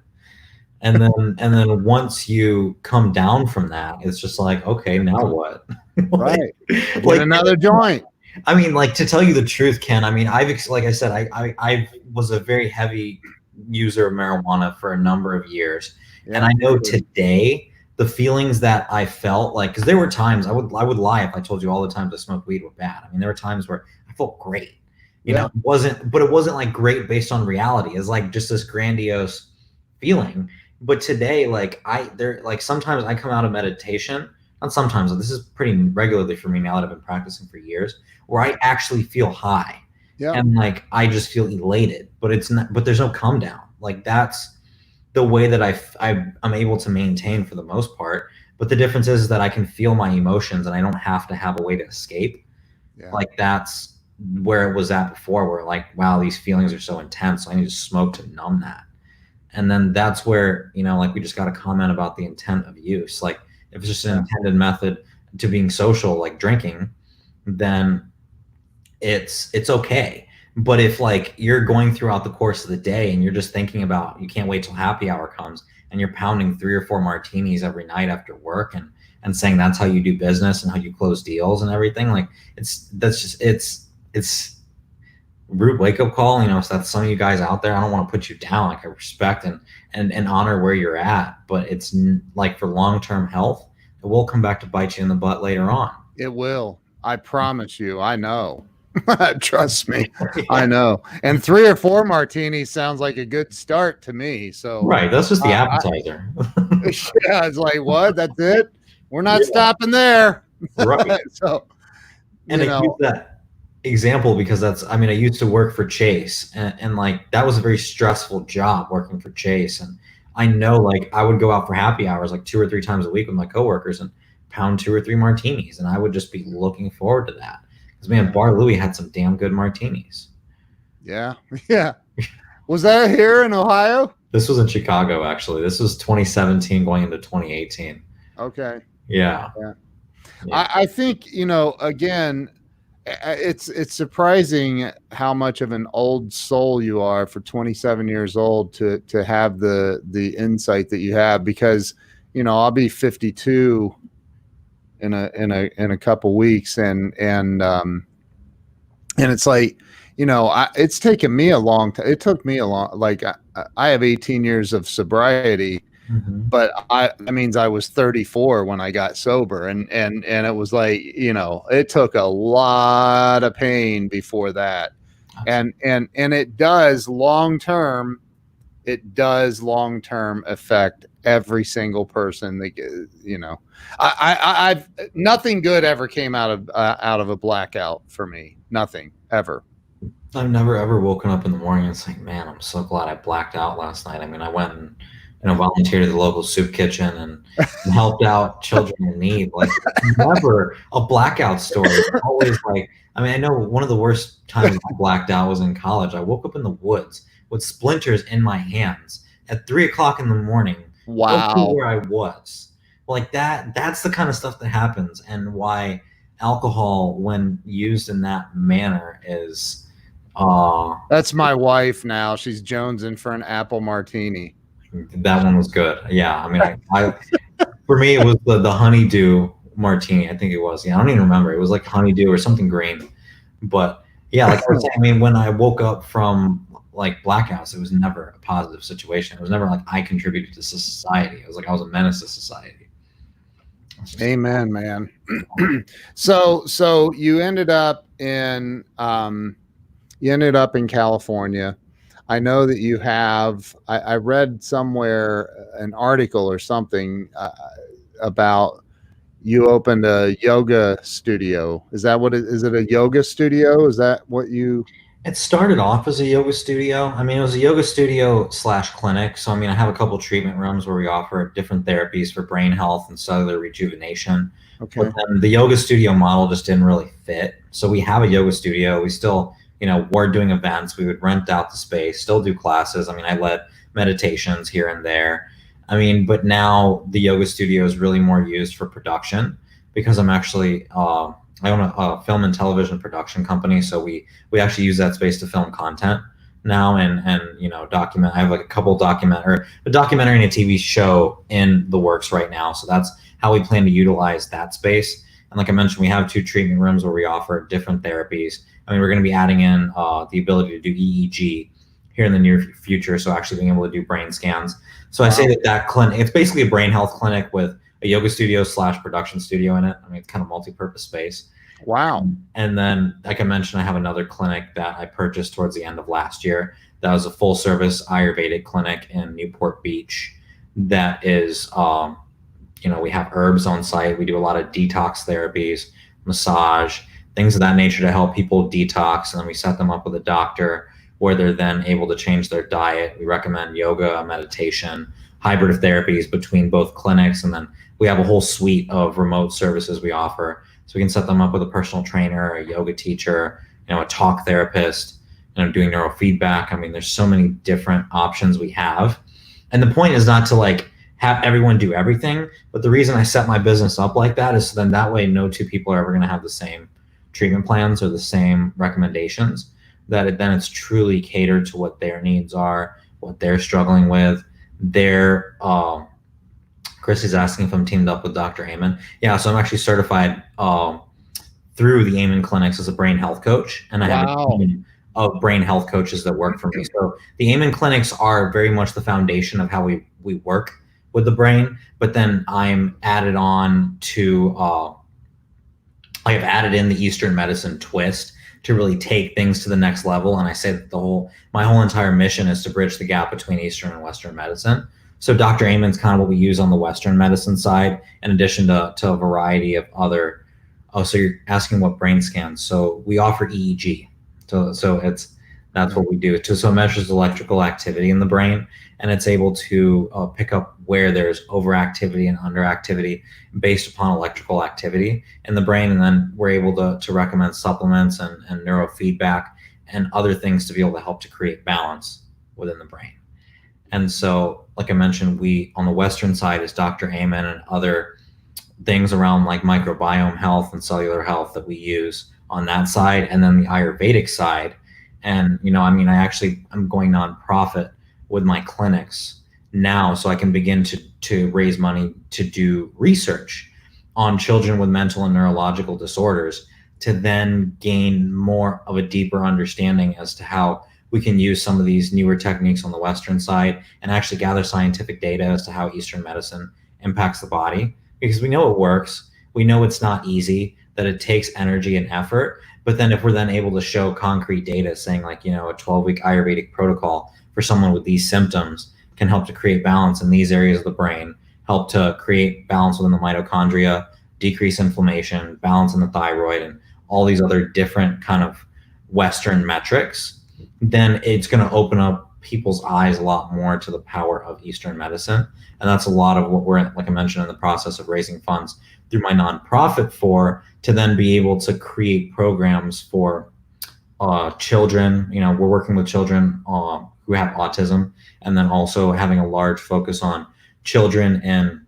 And then once you come down from that, it's just like, okay, now what? Right. Like another joint. To tell you the truth, Ken, like I said, I was a very heavy user of marijuana for a number of years. Yeah, and I know today the feelings that I felt like, because there were times I would lie if I told you all the times I smoked weed were bad. There were times where I felt great. It wasn't like great based on reality. It's like just this grandiose feeling. But today, sometimes I come out of meditation, not sometimes, this is pretty regularly for me now that I've been practicing for years, where I actually feel high. Yeah. And like, I just feel elated, but there's no come down. Like that's the way that I'm able to maintain for the most part. But the difference is that I can feel my emotions and I don't have to have a way to escape. Yeah. Like that's where it was at before, where like, wow, these feelings are so intense. So I need to smoke to numb that. And then that's where, we just got a comment about the intent of use. Like if it's just an intended method to being social, like drinking, then it's okay. But if like you're going throughout the course of the day and you're just thinking about, you can't wait till happy hour comes and you're pounding 3 or 4 martinis every night after work and saying that's how you do business and how you close deals and everything, like it's rude wake up call. So that's some of you guys out there. I don't want to put you down. Like I respect and honor where you're at, but it's like for long-term health, it will come back to bite you in the butt later on. It will. I promise you. I know. Trust me. I know. And 3 or 4 martinis sounds like a good start to me. So right, that's just the appetizer. Yeah, it's like, what? That's it? We're not stopping there. Right. So, and I use that example because I used to work for Chase, and like that was a very stressful job working for Chase. And I know, like, I would go out for happy hours like 2 or 3 times a week with my coworkers and pound 2 or 3 martinis, and I would just be looking forward to that because, man, Bar Louie had some damn good martinis. Yeah. Was that here in Ohio? This was in Chicago, actually. This was 2017 going into 2018. Okay. Yeah. I think, again, it's surprising how much of an old soul you are for 27 years old to have the insight that you have, because, I'll be 52 in a couple weeks, and it's like, it's taken me a long time. It took me a long, like I have 18 years of sobriety. Mm-hmm. But that means I was 34 when I got sober, and it was like, it took a lot of pain before that, and it does long term affect every single person that I've nothing good ever came out of a blackout for me. Nothing ever. I've never ever woken up in the morning and saying, man, I'm so glad I blacked out last night. I went and volunteered at the local soup kitchen and helped out children in need. Like, never a blackout story. It's always like, I know one of the worst times I blacked out was in college. I woke up in the woods with splinters in my hands at 3:00 in the morning. Wow. Where I was. Like that's the kind of stuff that happens, and why alcohol, when used in that manner, is that's my wife now. She's jonesing for an apple martini. That one was good. Yeah. I for me, it was the honeydew martini. I think it was. Yeah. I don't even remember. It was like honeydew or something green. But yeah, like I was saying, when I woke up from like blackouts, it was never a positive situation. It was never like I contributed to society. It was like I was a menace to society. Amen, man. So you ended up in California. I know that you have, I read somewhere an article or something about you opened a yoga studio. Is that what is it, a yoga studio? Is that what you? It started off as a yoga studio. It was a yoga studio / clinic. So, I have a couple treatment rooms where we offer different therapies for brain health and cellular rejuvenation. Okay. But then the yoga studio model just didn't really fit. So we have a yoga studio. We still, we're doing events. We would rent out the space, still do classes. I led meditations here and there. But now the yoga studio is really more used for production, because I'm actually, I own a film and television production company. So we actually use that space to film content now and document. I have like a documentary and a TV show in the works right now. So that's how we plan to utilize that space. And like I mentioned, we have 2 treatment rooms where we offer different therapies. We're going to be adding in the ability to do EEG here in the near future. So actually being able to do brain scans. So I say that clinic, it's basically a brain health clinic with a yoga studio / production studio in it. It's kind of multi-purpose space. Wow. And then, like I mentioned, I have another clinic that I purchased towards the end of last year. That was a full service Ayurvedic clinic in Newport Beach. That is, we have herbs on site. We do a lot of detox therapies, massage, things of that nature to help people detox. And then we set them up with a doctor where they're then able to change their diet. We recommend yoga, meditation, hybrid of therapies between both clinics. And then we have a whole suite of remote services we offer. So we can set them up with a personal trainer, a yoga teacher, a talk therapist, doing neurofeedback. There's so many different options we have. And the point is not to like have everyone do everything, but the reason I set my business up like that is so then that way no 2 people are ever going to have the same treatment plans or the same recommendations, that then it's truly catered to what their needs are, what they're struggling with. They're Chris is asking if I'm teamed up with Dr. Amen. Yeah, so I'm actually certified through the Amen clinics as a brain health coach, and I have a Wow. team of brain health coaches that work for me. So the Amen clinics are very much the foundation of how we work with the brain, but then I'm added on to I have added in the Eastern medicine twist to really take things to the next level. And I say that my whole entire mission is to bridge the gap between Eastern and Western medicine. So Dr. Amen's kind of what we use on the Western medicine side, in addition to a variety of other. Oh, so you're asking what brain scans? So we offer EEG. So that's what we do. So it measures electrical activity in the brain, and it's able to pick up where there's overactivity and underactivity based upon electrical activity in the brain. And then we're able to recommend supplements and neurofeedback and other things to be able to help to create balance within the brain. And so, like I mentioned, we on the Western side is Dr. Amen and other things around like microbiome health and cellular health that we use on that side. And then the Ayurvedic side. And, I'm going nonprofit with my clinics now, so I can begin to raise money to do research on children with mental and neurological disorders, to then gain more of a deeper understanding as to how we can use some of these newer techniques on the Western side and actually gather scientific data as to how Eastern medicine impacts the body. Because we know it works, we know it's not easy, that it takes energy and effort. But then if we're then able to show concrete data saying like, a 12-week Ayurvedic protocol for someone with these symptoms can help to create balance in these areas of the brain, help to create balance within the mitochondria, decrease inflammation, balance in the thyroid, and all these other different kind of Western metrics, then it's going to open up people's eyes a lot more to the power of Eastern medicine. And that's a lot of what we're, like I mentioned, in the process of raising funds through my nonprofit to then be able to create programs for children. We're working with children who have autism, and then also having a large focus on children in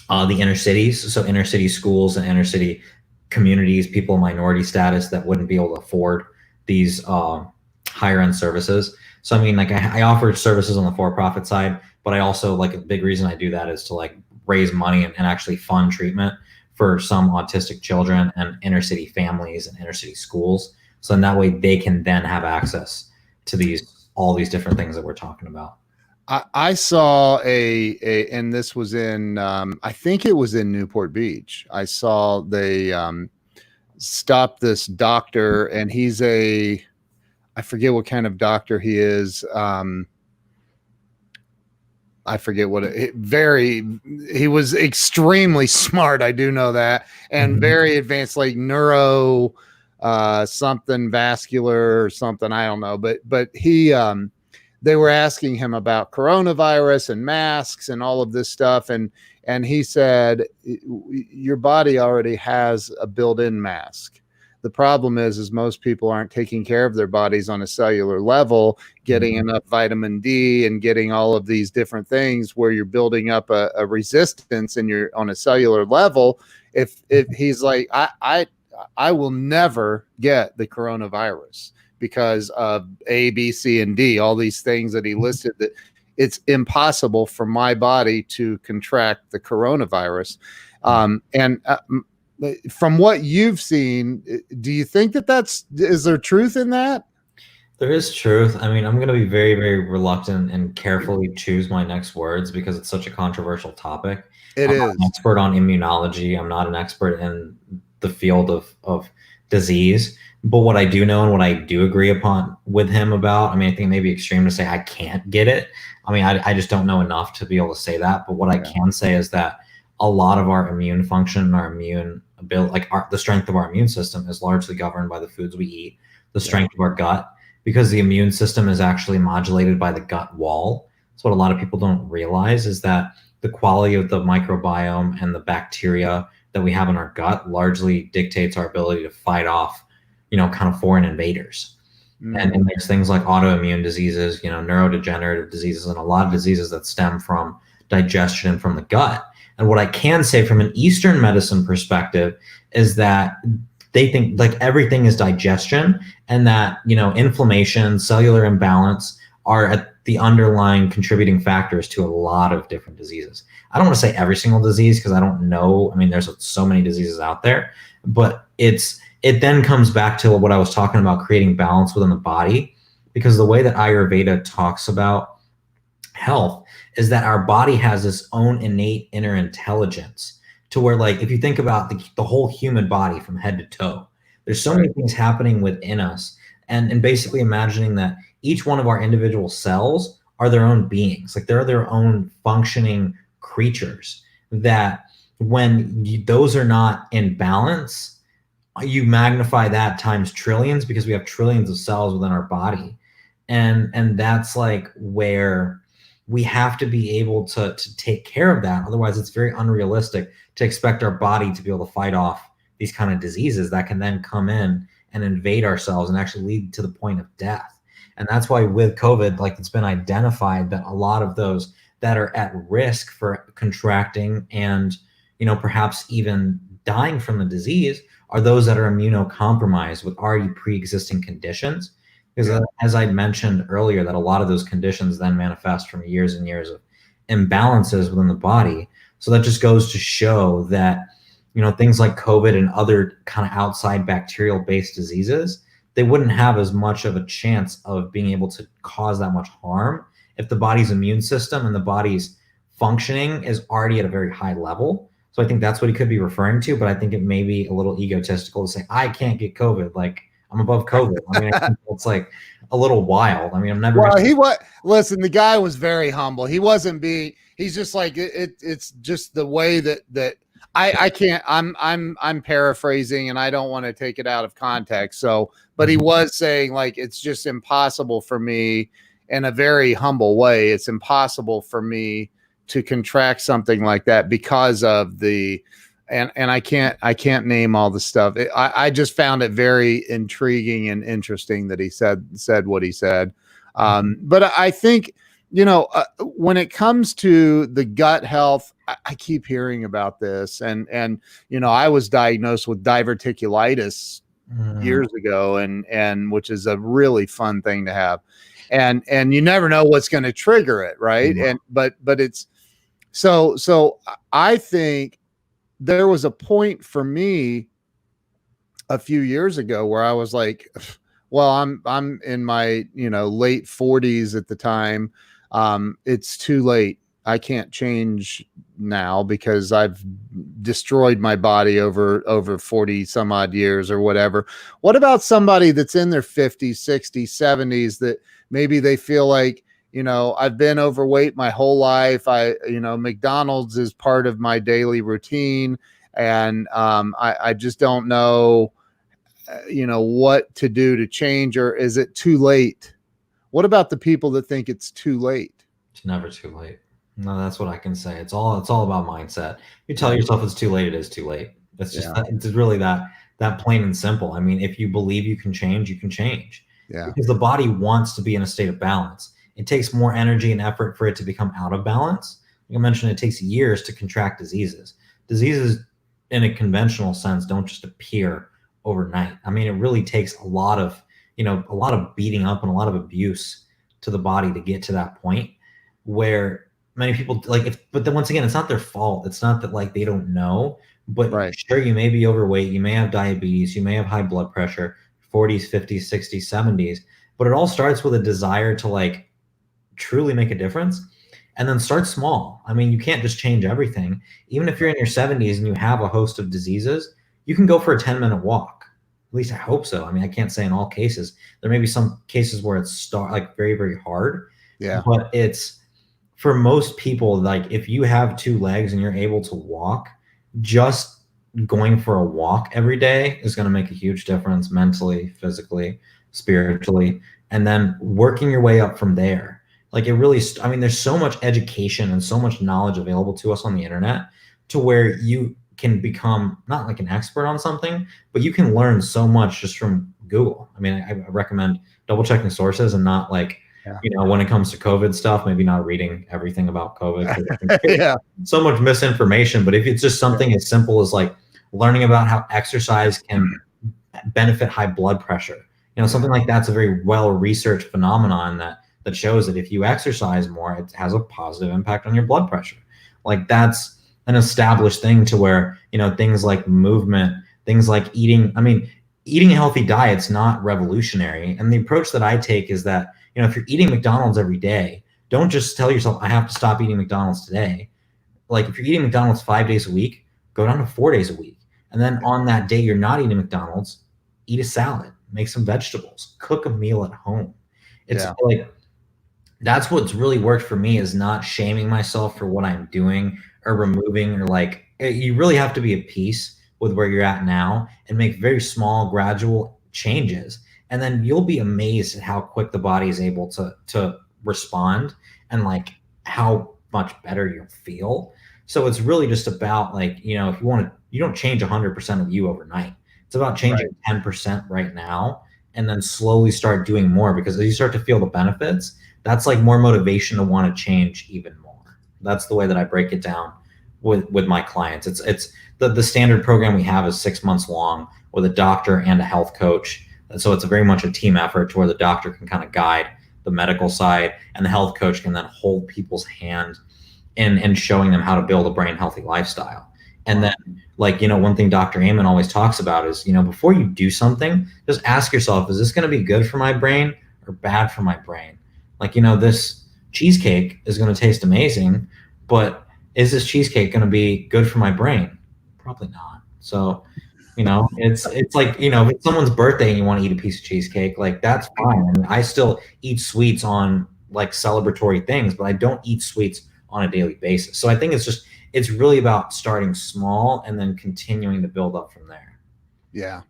the inner cities. So inner city schools and inner city communities, people in minority status that wouldn't be able to afford these higher end services. So I offer services on the for-profit side, but I also, a big reason I do that is to raise money and actually fund treatment for some autistic children and inner city families and inner city schools. So in that way they can then have access to all these different things that we're talking about. I saw and this was in, I think it was in Newport Beach. I saw they stopped this doctor, and he's I forget what kind of doctor he is. I forget what he was extremely smart. I do know that. And very advanced, like neuro, something vascular or something. I don't know, but he, they were asking him about coronavirus and masks and all of this stuff. And he said, your body already has a built-in mask. The problem is most people aren't taking care of their bodies on a cellular level, getting enough vitamin D and getting all of these different things where you're building up a resistance and you're on a cellular level. If he's like, I will never get the coronavirus because of A, B, C, and D, all these things that he listed, that it's impossible for my body to contract the coronavirus. From what you've seen, do you think is there truth in that? There is truth. I'm going to be very, very reluctant and carefully choose my next words because it's such a controversial topic. I'm not an expert on immunology. I'm not an expert in the field of disease. But what I do know and what I do agree upon with him about, I think it may be extreme to say I can't get it. I just don't know enough to be able to say that. But what I can say is that a lot of our immune function, our immune ability, the strength of our immune system is largely governed by the foods we eat, the strength of our gut, because the immune system is actually modulated by the gut wall. So what a lot of people don't realize is that the quality of the microbiome and the bacteria that we have in our gut largely dictates our ability to fight off, kind of foreign invaders. And there's things like autoimmune diseases, neurodegenerative diseases, and a lot of diseases that stem from digestion and from the gut. And what I can say from an Eastern medicine perspective is that they think everything is digestion, and that, inflammation, cellular imbalance are the underlying contributing factors to a lot of different diseases. I don't want to say every single disease because I don't know. I mean, there's so many diseases out there, but it then comes back to what I was talking about, creating balance within the body, because the way that Ayurveda talks about health is that our body has this own innate inner intelligence, to where, like, if you think about the whole human body from head to toe, there's so many things happening within us, and basically imagining that each one of our individual cells are their own beings, like they're their own functioning creatures, that when those are not in balance, you magnify that times trillions, because we have trillions of cells within our body. And that's like where we have to be able to take care of that. Otherwise, it's very unrealistic to expect our body to be able to fight off these kind of diseases that can then come in and invade our cells and actually lead to the point of death. And that's why with COVID, like, it's been identified that a lot of those that are at risk for contracting and, perhaps even dying from the disease are those that are immunocompromised with already pre-existing conditions. Because as I mentioned earlier, that a lot of those conditions then manifest from years and years of imbalances within the body. So that just goes to show that, things like COVID and other kind of outside bacterial-based diseases, they wouldn't have as much of a chance of being able to cause that much harm if the body's immune system and the body's functioning is already at a very high level. So I think that's what he could be referring to, but I think it may be a little egotistical to say, I can't get COVID. Like, I'm above COVID. I mean, I think it's like a little wild. I mean, I'm never. Well, listen, the guy was very humble. He wasn't being, he's just like, it's just the way that I can't, I'm paraphrasing and I don't want to take it out of context. So, but he was saying, like, it's just impossible for me, in a very humble way. It's impossible for me to contract something like that because of the, and I can't name all the stuff. I just found it very intriguing and interesting that he said what he said. But I think, when it comes to the gut health, I keep hearing about this, and I was diagnosed with diverticulitis years ago, and which is a really fun thing to have, and you never know what's going to trigger it, right? And but it's so I think there was a point for me a few years ago where I was like, well, I'm in my, late 40s at the time. It's too late. I can't change now because I've destroyed my body over 40 some odd years or whatever. What about somebody that's in their 50s, 60s, 70s that maybe they feel like, I've been overweight my whole life. McDonald's is part of my daily routine, and I just don't know, what to do to change, or is it too late? What about the people that think it's too late? It's never too late. No, that's what I can say. It's all about mindset. You tell yourself it's too late, it is too late. It's just it's really that plain and simple. I mean, if you believe you can change, you can change. Yeah. Because the body wants to be in a state of balance. It takes more energy and effort for it to become out of balance. Like I mentioned, it takes years to contract diseases. Diseases, in a conventional sense, don't just appear overnight. I mean, it really takes a lot of beating up and a lot of abuse to the body to get to that point where many people but then once again, it's not their fault. It's not that like they don't know, but sure, you may be overweight, you may have diabetes, you may have high blood pressure, 40s, 50s, 60s, 70s, but it all starts with a desire to like truly make a difference, and then start small. I mean, you can't just change everything. Even if you're in your 70s and you have a host of diseases, you can go for a 10-minute walk. At least I hope so. I mean, I can't say in all cases. There may be some cases where it's very, very hard. Yeah. But it's, for most people, like if you have two legs and you're able to walk, just going for a walk every day is going to make a huge difference mentally, physically, spiritually, and then working your way up from there. Like it really, I mean, there's so much education and so much knowledge available to us on the internet to where you can become not like an expert on something, but you can learn so much just from Google. I mean, I recommend double checking sources and not like, when it comes to COVID stuff, maybe not reading everything about COVID. So much misinformation. But if it's just something as simple as like learning about how exercise can benefit high blood pressure, something like that's a very well-researched phenomenon that that shows that if you exercise more, it has a positive impact on your blood pressure. Like that's an established thing to where, things like movement, things like eating. I mean, eating a healthy diet's not revolutionary. And the approach that I take is that, if you're eating McDonald's every day, don't just tell yourself, I have to stop eating McDonald's today. Like if you're eating McDonald's 5 days a week, go down to 4 days a week. And then on that day you're not eating McDonald's, eat a salad, make some vegetables, cook a meal at home. It's like, that's what's really worked for me, is not shaming myself for what I'm doing or removing, or like, you really have to be at peace with where you're at now and make very small, gradual changes. And then you'll be amazed at how quick the body is able to respond, and like how much better you'll feel. So it's really just about like, if you want to, you don't change 100% of you overnight. It's about changing 10% right now, and then slowly start doing more, because as you start to feel the benefits, that's like more motivation to want to change even more. That's the way that I break it down with my clients. It's the standard program we have is 6 months long with a doctor and a health coach. And so it's very much a team effort, to where the doctor can kind of guide the medical side, and the health coach can then hold people's hand in showing them how to build a brain healthy lifestyle. And then, like, one thing Dr. Amen always talks about is, before you do something, just ask yourself, is this going to be good for my brain or bad for my brain? Like, this cheesecake is going to taste amazing, but is this cheesecake going to be good for my brain? Probably not. So, it's like, if it's someone's birthday and you want to eat a piece of cheesecake, like that's fine. I mean, I still eat sweets on like celebratory things, but I don't eat sweets on a daily basis. So I think it's really about starting small and then continuing to build up from there. Yeah.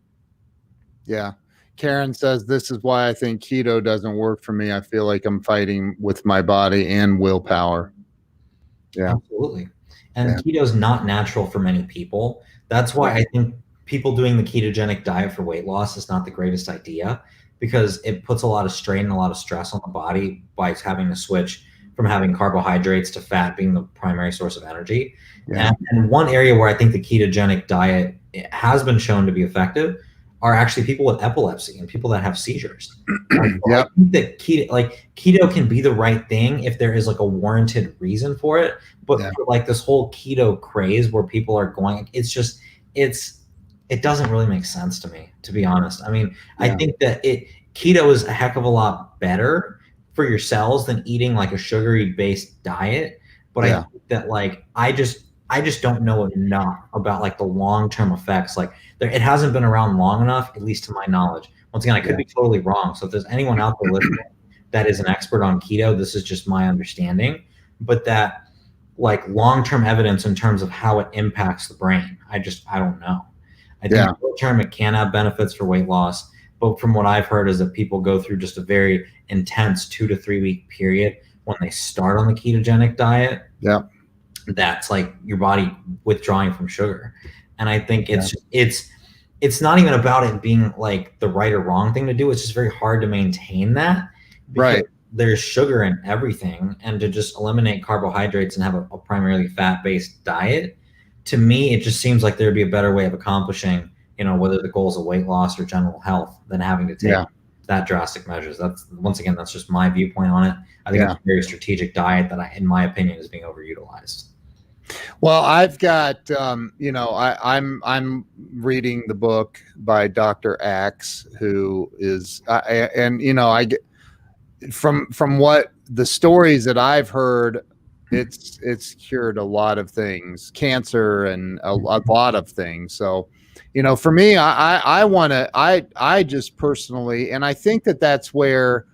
Yeah. Karen says, this is why I think keto doesn't work for me. I feel like I'm fighting with my body and willpower. Yeah, absolutely. And keto is not natural for many people. That's why I think people doing the ketogenic diet for weight loss is not the greatest idea, because it puts a lot of strain and a lot of stress on the body by having to switch from having carbohydrates to fat being the primary source of energy. Yeah. And one area where I think the ketogenic diet has been shown to be effective are actually people with epilepsy and people that have seizures. I think that keto can be the right thing if there is like a warranted reason for it. But for like this whole keto craze where people are going, it doesn't really make sense to me, to be honest. I mean, I think that keto is a heck of a lot better for your cells than eating like a sugary based diet. But I think that like, I just don't know enough about like the long-term effects. Like it hasn't been around long enough, at least to my knowledge. Once again, I could be totally wrong. So if there's anyone out there listening that is an expert on keto, this is just my understanding, but that like long-term evidence in terms of how it impacts the brain, I don't know. I think short-term it can have benefits for weight loss, but from what I've heard is that people go through just a very intense 2 to 3 week period when they start on the ketogenic diet. Yeah. That's like your body withdrawing from sugar. And I think it's not even about it being like the right or wrong thing to do. It's just very hard to maintain that, because there's sugar in everything, and to just eliminate carbohydrates and have a primarily fat-based diet, to me, it just seems like there'd be a better way of accomplishing, whether the goal is a weight loss or general health, than having to take that drastic measures. That's just my viewpoint on it. I think it's a very strategic diet that in my opinion is being overutilized. Well, I've got, I'm reading the book by Dr. Axe, who is, I get from what the stories that I've heard, it's cured a lot of things, cancer and a lot of things. So, for me, I just personally, and I think that's where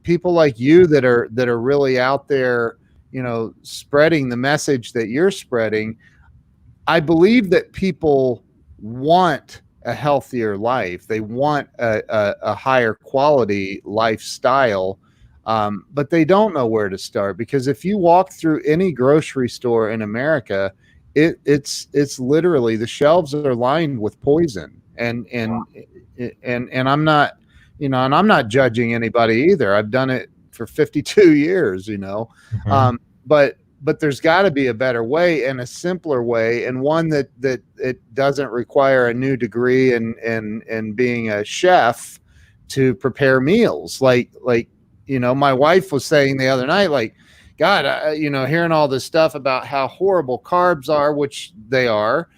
people like you that are really out there, spreading the message that you're spreading, I believe that people want a healthier life. They want a higher quality lifestyle, but they don't know where to start, because if you walk through any grocery store in America, it's literally, the shelves are lined with poison, and I'm not, and I'm not judging anybody either. I've done it for 52 years, but there's got to be a better way, and a simpler way, and one that it doesn't require a new degree and being a chef to prepare meals. Like my wife was saying the other night, like, God, hearing all this stuff about how horrible carbs are, which they are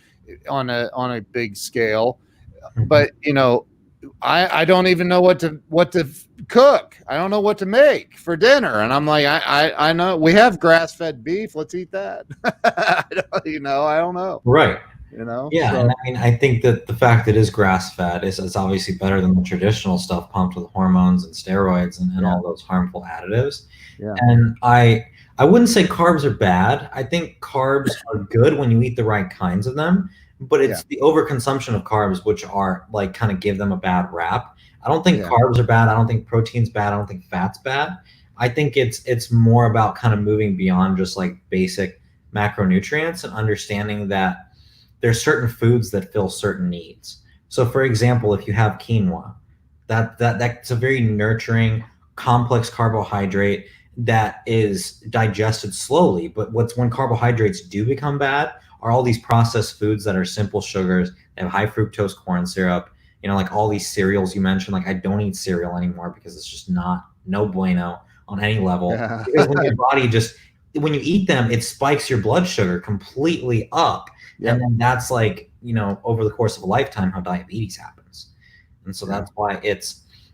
on a big scale, but I don't even know what to cook. I don't know what to make for dinner, and I'm like, I know we have grass fed beef. Let's eat that. I don't know. Right. Yeah, So, and I mean, I think that the fact that it is grass fed is obviously better than the traditional stuff pumped with hormones and steroids and all those harmful additives. Yeah. And I wouldn't say carbs are bad. I think carbs are good when you eat the right kinds of them, but it's the overconsumption of carbs which are like kind of give them a bad rap. I don't think carbs are bad. I don't think protein's bad. I don't think fat's bad. I think it's more about kind of moving beyond just like basic macronutrients and understanding that there's certain foods that fill certain needs. So for example, if you have quinoa, that's a very nurturing, complex carbohydrate that is digested slowly. But when carbohydrates do become bad are all these processed foods that are simple sugars. They have high fructose corn syrup, like all these cereals you mentioned. Like I don't eat cereal anymore because it's just no bueno on any level. Yeah. Because when your body when you eat them, it spikes your blood sugar completely up. Yep. And then that's like, over the course of a lifetime, how diabetes happens. And so that's why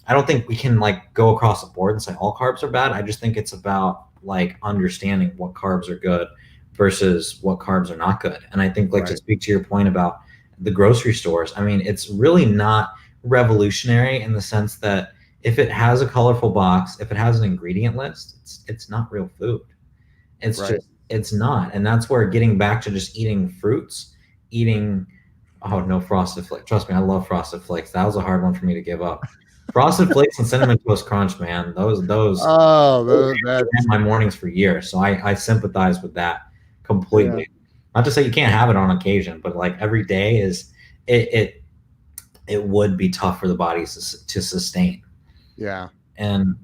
I don't think we can like go across the board and say all carbs are bad. I just think it's about like understanding what carbs are good versus what carbs are not good. And I think like to speak to your point about the grocery stores, I mean, it's really not revolutionary in the sense that if it has a colorful box, if it has an ingredient list, it's not real food. It's not. And that's where getting back to just eating fruits, no Frosted Flakes. Trust me, I love Frosted Flakes. That was a hard one for me to give up. Frosted Flakes and Cinnamon Toast Crunch, man. Those that's my mornings for years. So I sympathize with that completely. Yeah. Not to say you can't have it on occasion, but like every day it would be tough for the body to sustain. Yeah. And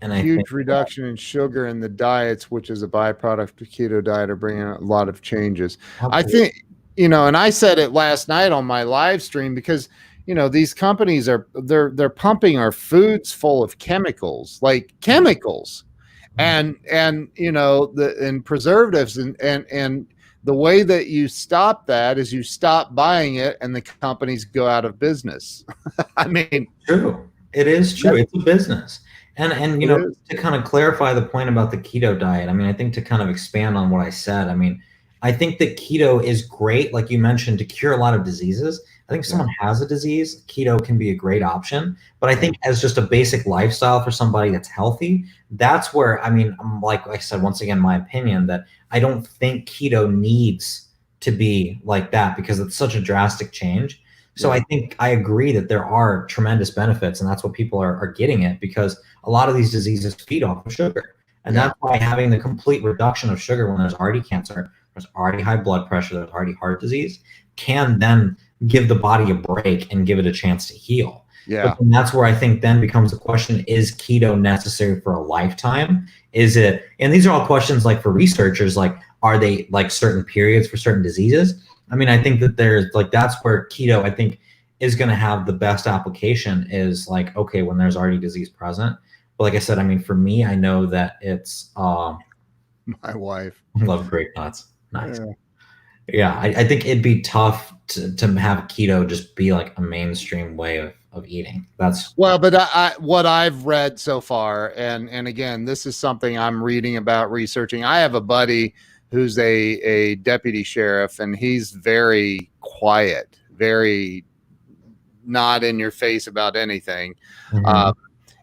I huge reduction in sugar in the diets, which is a byproduct of the keto diet, are bringing a lot of changes. Absolutely. I think, and I said it last night on my live stream because, these companies they're pumping our foods full of chemicals, and preservatives and the way that you stop that is you stop buying it and the companies go out of business. I mean, true. It is true. It's a business. And to kind of clarify the point about the keto diet, I mean, I think to kind of expand on what I said, I mean, I think that keto is great, like you mentioned, to cure a lot of diseases. I think if someone has a disease, keto can be a great option. But I think as just a basic lifestyle for somebody that's healthy, that's where, I mean, like I said, once again, my opinion that I don't think keto needs to be like that because it's such a drastic change. So I think I agree that there are tremendous benefits, and that's what people are getting at, because a lot of these diseases feed off of sugar. And that's why having the complete reduction of sugar when there's already cancer, there's already high blood pressure, there's already heart disease, can then give the body a break and give it a chance to heal. Yeah. But that's where I think then becomes the question, is keto necessary for a lifetime? Is it, and these are all questions like for researchers, like, are they like certain periods for certain diseases? I mean, I think that there's like, that's where keto, I think, is going to have the best application is like, okay, when there's already disease present. But like I said, I mean, for me, I know that it's, my wife. I love grape nuts. Nice. Yeah. I think it'd be tough to have keto just be like a mainstream way of eating. That's but what I've read so far, and again, this is something I'm reading about, researching. I have a buddy who's a deputy sheriff, and he's very quiet, very not in your face about anything. Mm-hmm.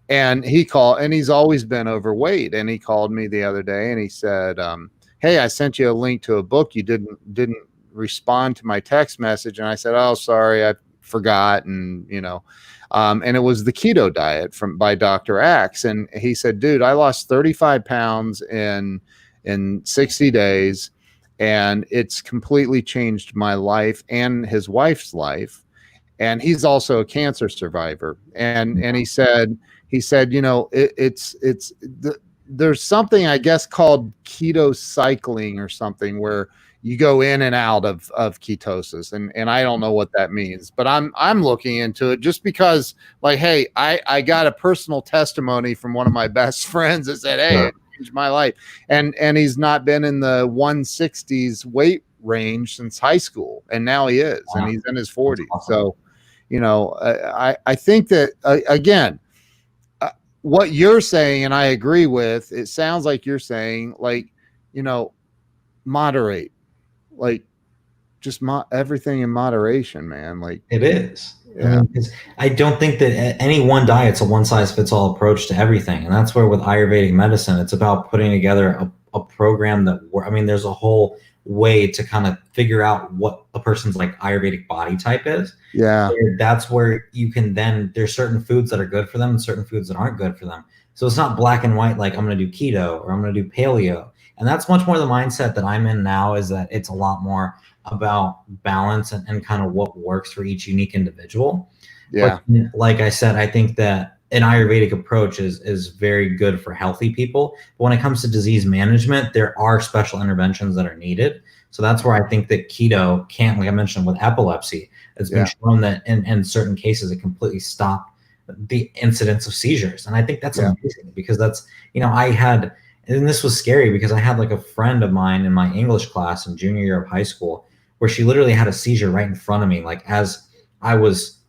And he's always been overweight. And he called me the other day and he said, hey, I sent you a link to a book. You didn't respond to my text message. And I said, oh, sorry, I forgot. And, and it was the keto diet by Dr. Axe. And he said, dude, I lost 35 pounds in 60 days, and it's completely changed my life and his wife's life. And he's also a cancer survivor. And he said, there's something, I guess, called keto cycling or something, where you go in and out of ketosis, and I don't know what that means, but I'm looking into it just because, like, hey, I got a personal testimony from one of my best friends that said, hey, it changed my life, and he's not been in the 160s weight range since high school, and now he is, and he's in his 40s. So, you know, I think that again, what you're saying, and I agree with, it sounds like you're saying, like, you know, moderate, like, just everything in moderation, man. Like, it is. Yeah. I don't think that any one diet's a one size fits all approach to everything. And that's where with Ayurvedic medicine, it's about putting together a program that, I mean, there's a whole way to kind of figure out what a person's like Ayurvedic body type is. Yeah. That's where you can then, there's certain foods that are good for them and certain foods that aren't good for them. So it's not black and white, like I'm going to do keto or I'm going to do paleo. And that's much more the mindset that I'm in now, is that it's a lot more about balance and kind of what works for each unique individual. Yeah. But like I said, I think that an Ayurvedic approach is very good for healthy people. But when it comes to disease management, there are special interventions that are needed. So that's where I think that keto can, like I mentioned with epilepsy, it's been shown that in certain cases, it completely stopped the incidence of seizures. And I think that's amazing, because that's, you know, and this was scary because I had like a friend of mine in my English class in junior year of high school, where she literally had a seizure right in front of me. Like, as I was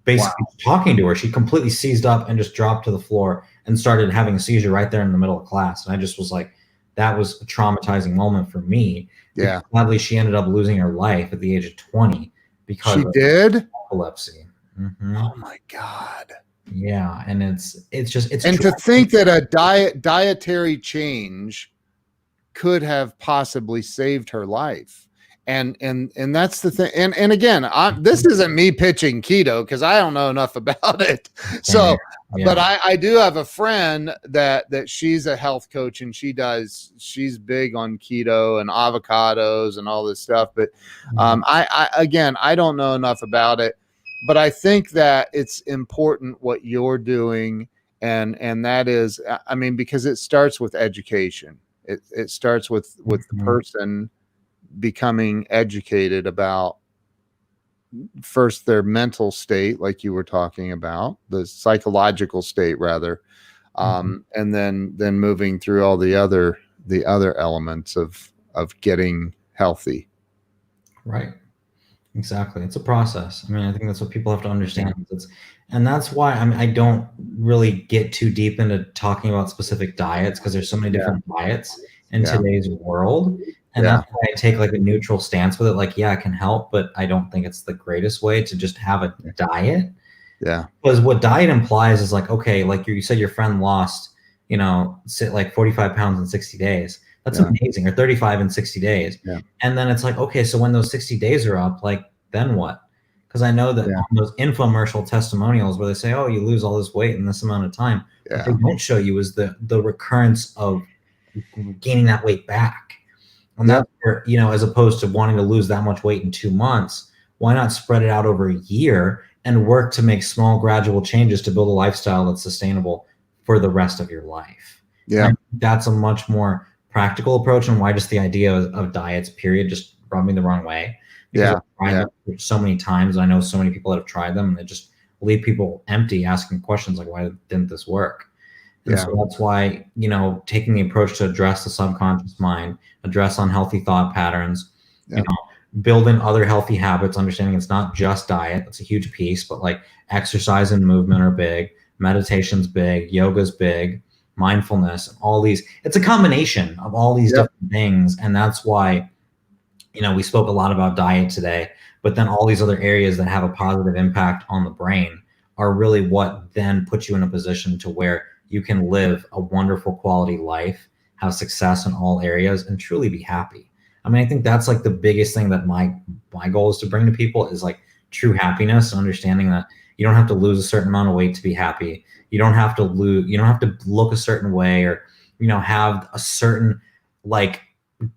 basically talking to her, she completely seized up and just dropped to the floor and started having a seizure right there in the middle of class. And I just was like, that was a traumatizing moment for me. Yeah. Sadly, she ended up losing her life at the age of 20 because she did epilepsy. Oh my God. Yeah. And it's and to think that a dietary change could have possibly saved her life. And that's the thing. And again, this isn't me pitching keto, because I don't know enough about it. So, but I do have a friend that she's a health coach, and she's big on keto and avocados and all this stuff. But I don't know enough about it, but I think that it's important what you're doing. And that is, I mean, because it starts with education. It starts with the person becoming educated about, first, their mental state, like you were talking about, the psychological state rather, and then moving through all the other elements of getting healthy. Right. Exactly. It's a process. I mean, I think that's what people have to understand. And that's why I don't really get too deep into talking about specific diets, because there's so many different diets in today's world. And that's why I take like a neutral stance with it. Like, yeah, it can help, but I don't think it's the greatest way to just have a diet. Yeah. Because what diet implies is like, okay, like you said, your friend lost, you know, like 45 pounds in 60 days. That's amazing. Or 35 in 60 days. Yeah. And then it's like, okay, so when those 60 days are up, like, then what? Because I know that on those infomercial testimonials where they say, oh, you lose all this weight in this amount of time, what they don't show you is the recurrence of gaining that weight back. And that's where, you know, as opposed to wanting to lose that much weight in 2 months, why not spread it out over a year and work to make small gradual changes to build a lifestyle that's sustainable for the rest of your life? Yeah. That's a much more practical approach, and why just the idea of diets, period, just rubbed me the wrong way. Because I've tried them so many times, and I know so many people that have tried them, and they just leave people empty asking questions like, why didn't this work? And so that's why, you know, taking the approach to address the subconscious mind, address unhealthy thought patterns, you know, build in other healthy habits, understanding it's not just diet. That's a huge piece, but like exercise and movement are big, meditation's big, yoga's big, mindfulness, all these, it's a combination of all these different things. And that's why, you know, we spoke a lot about diet today, but then all these other areas that have a positive impact on the brain are really what then puts you in a position to where you can live a wonderful quality life, have success in all areas, and truly be happy. I mean, I think that's like the biggest thing that my goal is to bring to people is like true happiness, understanding that you don't have to lose a certain amount of weight to be happy. You don't have to look a certain way, or, you know, have a certain like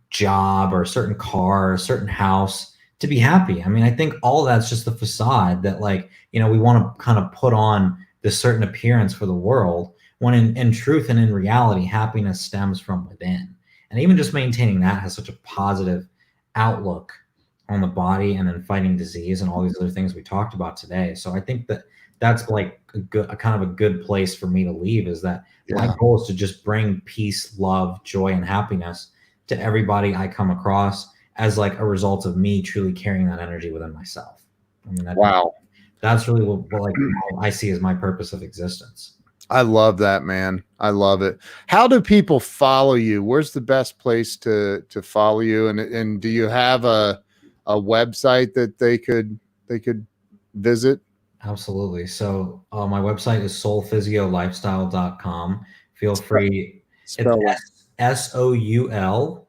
job or a certain car or a certain house to be happy. I mean, I think all that's just the facade that, like, you know, we want to kind of put on this certain appearance for the world, when in truth and in reality, happiness stems from within. And even just maintaining that has such a positive outlook on the body and then fighting disease and all these other things we talked about today. So I think that that's like a kind of a good place for me to leave, is that my goal is to just bring peace, love, joy, and happiness to everybody I come across as like a result of me truly carrying that energy within myself. I mean, that's really what like I see as my purpose of existence. I love that, man. I love it. How do people follow you? Where's the best place to follow you? And do you have a website that they could visit? Absolutely. So my website is soulphysiolifestyle.com. Feel free. Spell it. It's SOULPHYSIO,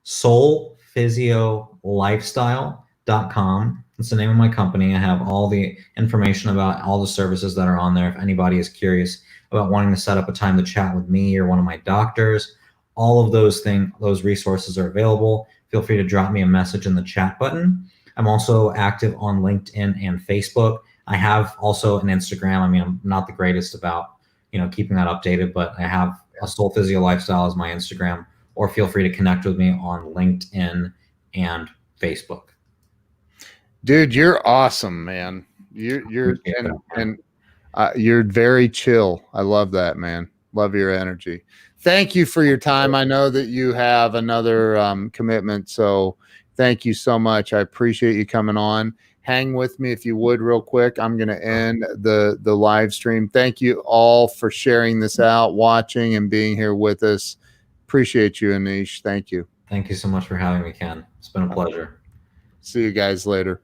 soulphysiolifestyle.com. It's the name of my company. I have all the information about all the services that are on there. If anybody is curious about wanting to set up a time to chat with me or one of my doctors, all of those things, those resources are available. Feel free to drop me a message in the chat button. I'm also active on LinkedIn and Facebook. I have also an Instagram. I mean, I'm not the greatest about, keeping that updated, but I have a Soul Physio Lifestyle as my Instagram, or feel free to connect with me on LinkedIn and Facebook. Dude, you're awesome, man. You're you're very chill. I love that, man. Love your energy. Thank you for your time. I know that you have another commitment, so thank you so much. I appreciate you coming on. Hang with me if you would real quick. I'm going to end the live stream. Thank you all for sharing this out, watching, and being here with us. Appreciate you, Aneesh. Thank you. Thank you so much for having me, Ken. It's been a pleasure. See you guys later.